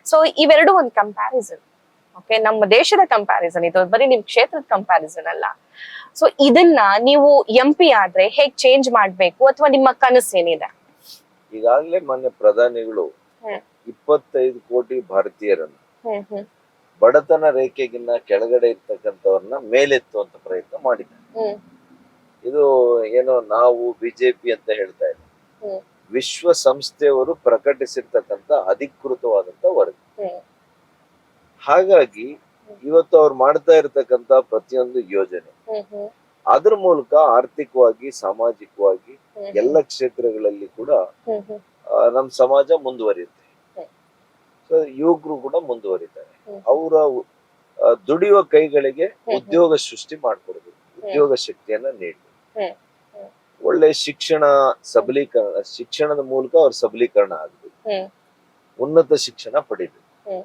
ಸೊ ಇವೆರಡು ಒಂದು ಕಂಪ್ಯಾರಿಸನ್. ಓಕೆ, ನಮ್ಮ ದೇಶದ ಕಂಪ್ಯಾರಿಸನ್ ಇದು, ಬರೀ ನಿಮ್ ಕ್ಷೇತ್ರದ ಕಂಪ್ಯಾರಿಸನ್ ಅಲ್ಲ. ಸೊ ಇದನ್ನ ನೀವು MP ಆದ್ರೆ ಹೇಗ್ ಚೇಂಜ್ ಮಾಡ್ಬೇಕು, ಅಥವಾ ನಿಮ್ಮ ಕನಸು ಏನಿದೆ? ಈಗಾಗಲೇ ಮಾನ್ಯ ಪ್ರಧಾನಿಗಳು 25 ಕೋಟಿ ಭಾರತೀಯರನ್ನ ಬಡತನ ರೇಖೆಗಿನ್ನ ಕೆಳಗಡೆ ಇರ್ತಕ್ಕಂಥವ್ರನ್ನ ಮೇಲೆತ್ತುವಂತ ಪ್ರಯತ್ನ ಮಾಡಿದ್ದಾರೆ. ಇದು ಏನೋ ನಾವು ಬಿಜೆಪಿ ಅಂತ ಹೇಳ್ತಾ ಇಲ್ಲ, ವಿಶ್ವಸಂಸ್ಥೆಯವರು ಪ್ರಕಟಿಸಿರ್ತಕ್ಕಂಥ ಅಧಿಕೃತವಾದಂತ ವರದಿ. ಹಾಗಾಗಿ ಇವತ್ತು ಅವ್ರು ಮಾಡ್ತಾ ಇರತಕ್ಕಂತ ಪ್ರತಿಯೊಂದು ಯೋಜನೆ, ಅದ್ರ ಮೂಲಕ ಆರ್ಥಿಕವಾಗಿ, ಸಾಮಾಜಿಕವಾಗಿ ಎಲ್ಲ ಕ್ಷೇತ್ರಗಳಲ್ಲಿ ಕೂಡ ನಮ್ ಸಮಾಜ ಮುಂದುವರಿಯುತ್ತೆ. ಯುವಕರು ಕೂಡ ಮುಂದುವರಿತಾರೆ. ಅವರ ದುಡಿಯುವ ಕೈಗಳಿಗೆ ಉದ್ಯೋಗ ಸೃಷ್ಟಿ ಮಾಡ್ಕೊಡ್ಬೇಕು, ಉದ್ಯೋಗ ಶಕ್ತಿಯನ್ನ ನೀಡಬೇಕು. ಒಳ್ಳೆ ಶಿಕ್ಷಣ, ಸಬಲೀಕರಣ, ಶಿಕ್ಷಣದ ಮೂಲಕ ಅವ್ರ ಸಬಲೀಕರಣ ಆಗ್ಬೇಕು, ಉನ್ನತ ಶಿಕ್ಷಣ ಪಡಿಬೇಕು,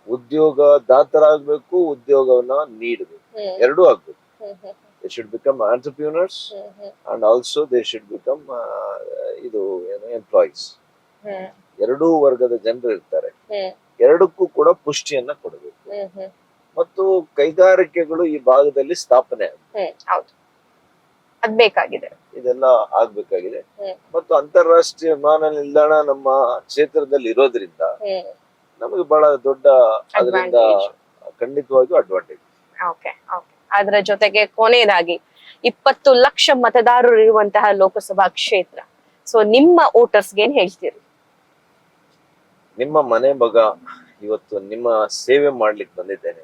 ಉದ್ಯೋಗ ದಾತರಾಗ್ಬೇಕು, ಉದ್ಯೋಗವನ್ನ ನೀಡಬೇಕು, ಎರಡೂ ಆಗ್ಬೇಕು. They should become entrepreneurs and also they should become employees. ಎರಡೂ ವರ್ಗದ ಜನರು ಇರ್ತಾರೆ. ಎರಡಕ್ಕೂ ಕೂಡ ಪುಷ್ಟಿಯನ್ನ ಕೊಡಬೇಕು. ಮತ್ತು ಕೈಗಾರಿಕೆಗಳು ಈ ಭಾಗದಲ್ಲಿ ಸ್ಥಾಪನೆ ಹೌದು, ಅದ್ ಬೇಕಾಗಿದೆ, ಇದೆಲ್ಲ ಆಗ್ಬೇಕಾಗಿದೆ. ಮತ್ತು ಅಂತಾರಾಷ್ಟ್ರೀಯ ವಿಮಾನ ನಿಲ್ದಾಣ ನಮ್ಮ ಕ್ಷೇತ್ರದಲ್ಲಿ ಇರೋದ್ರಿಂದ ನಮಗೆ ಬಹಳ ದೊಡ್ಡ, ಅದರಿಂದ ಖಂಡಿತವಾಗಿಯೂ ಅಡ್ವಾಂಟೇಜ್. Okay okay. ಅದರ ಜೊತೆಗೆ ಕೊನೆಯದಾಗಿ 20 ಲಕ್ಷ ಮತದಾರರು ಇರುವಂತಹ ಲೋಕಸಭಾ ಕ್ಷೇತ್ರ, ಸೊ ನಿಮ್ಮ ವೋಟರ್ಸ್ಗೆ ಏನ್ ಹೇಳ್ತೀರಿ? ನಿಮ್ಮ ಮನೆ ಮಗ ಇವತ್ತು ನಿಮ್ಮ ಸೇವೆ ಮಾಡ್ಲಿಕ್ಕೆ ಬಂದಿದ್ದೇನೆ.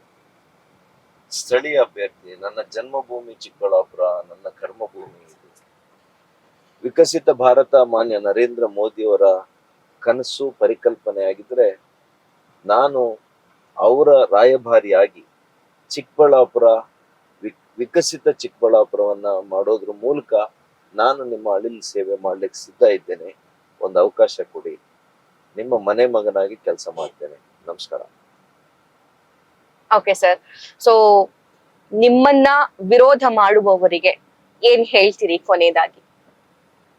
ಸ್ಥಳೀಯ ಅಭ್ಯರ್ಥಿ, ನನ್ನ ಜನ್ಮಭೂಮಿ ಚಿಕ್ಕಬಳ್ಳಾಪುರ, ನನ್ನ ಕರ್ಮಭೂಮಿ ಇದು. ವಿಕಸಿತ ಭಾರತ ಮಾನ್ಯ ನರೇಂದ್ರ ಮೋದಿಯವರ ಕನಸು, ಪರಿಕಲ್ಪನೆ ಆಗಿದ್ರೆ ನಾನು ಅವರ ರಾಯಭಾರಿಯಾಗಿ ಚಿಕ್ಕಬಳ್ಳಾಪುರ, ವಿಕಸಿತ ಚಿಕ್ಕಬಳ್ಳಾಪುರವನ್ನ ಮಾಡೋದ್ರ ಮೂಲಕ ನಾನು ನಿಮ್ಮ ಅಳಿಲ್ ಸೇವೆ ಮಾಡ್ಲಿಕ್ಕೆ ಸಿದ್ಧ ಇದ್ದೇನೆ. ಒಂದು ಅವಕಾಶ ಕೊಡಿ, ನಿಮ್ಮ ಮನೆ ಮಗನಾಗಿ ಕೆಲಸ ಮಾಡ್ತೇನೆ. ನಮಸ್ಕಾರ. ಓಕೆ ಸರ್, ಸೊ ನಿಮ್ಮನ್ನ ವಿರೋಧ ಮಾಡುವವರಿಗೆ ಏನ್ ಹೇಳ್ತೀರಿ ಕೊನೆಯದಾಗಿ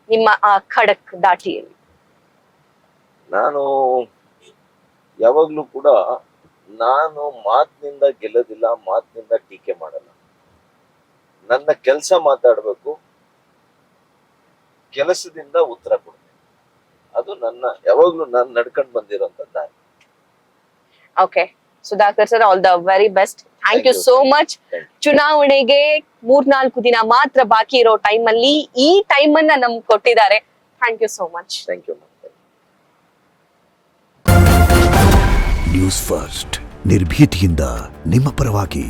ನಿಮ್ಮ ಆ ಖಡಕ್ ದಾಟಿಯಲ್ಲಿ? ನಾನು ಯಾವಾಗ್ಲೂ ಕೂಡ ನಾನು ಮಾತಿನಿಂದ ಗೆಲ್ಲೋದಿಲ್ಲ, ಮಾತಿನಿಂದ ಟೀಕೆ ಮಾಡಲ್ಲ. ನನ್ನ ಕೆಲಸ ಮಾತಾಡ್ಬೇಕು, ಕೆಲಸದಿಂದ ಉತ್ತರ ಕೊಡ್ಬೇಕು. ಅದು ನನ್ನ ಯಾವಾಗ್ಲೂ ನಾನು ನಡ್ಕೊಂಡು ಬಂದಿರೋಂತ ದಾರಿ. Okay Sudhakar sir, all the very best. Thank you so much. ಚುನಾವಣೆಗೆ 3-4 ದಿನ ಮಾತ್ರ ಬಾಕಿ ಇರೋ ಟೈಮ್ ಅಲ್ಲಿ ಈ ಟೈಮ್ ಅನ್ನ ನಮ್ಗೆ ಕೊಟ್ಟಿದ್ದಾರೆ. Thank you so much. Thank you. News first, ನಿರ್ಭೀತಿಯಿಂದ ನಿಮ್ಮ ಪರವಾಗಿ.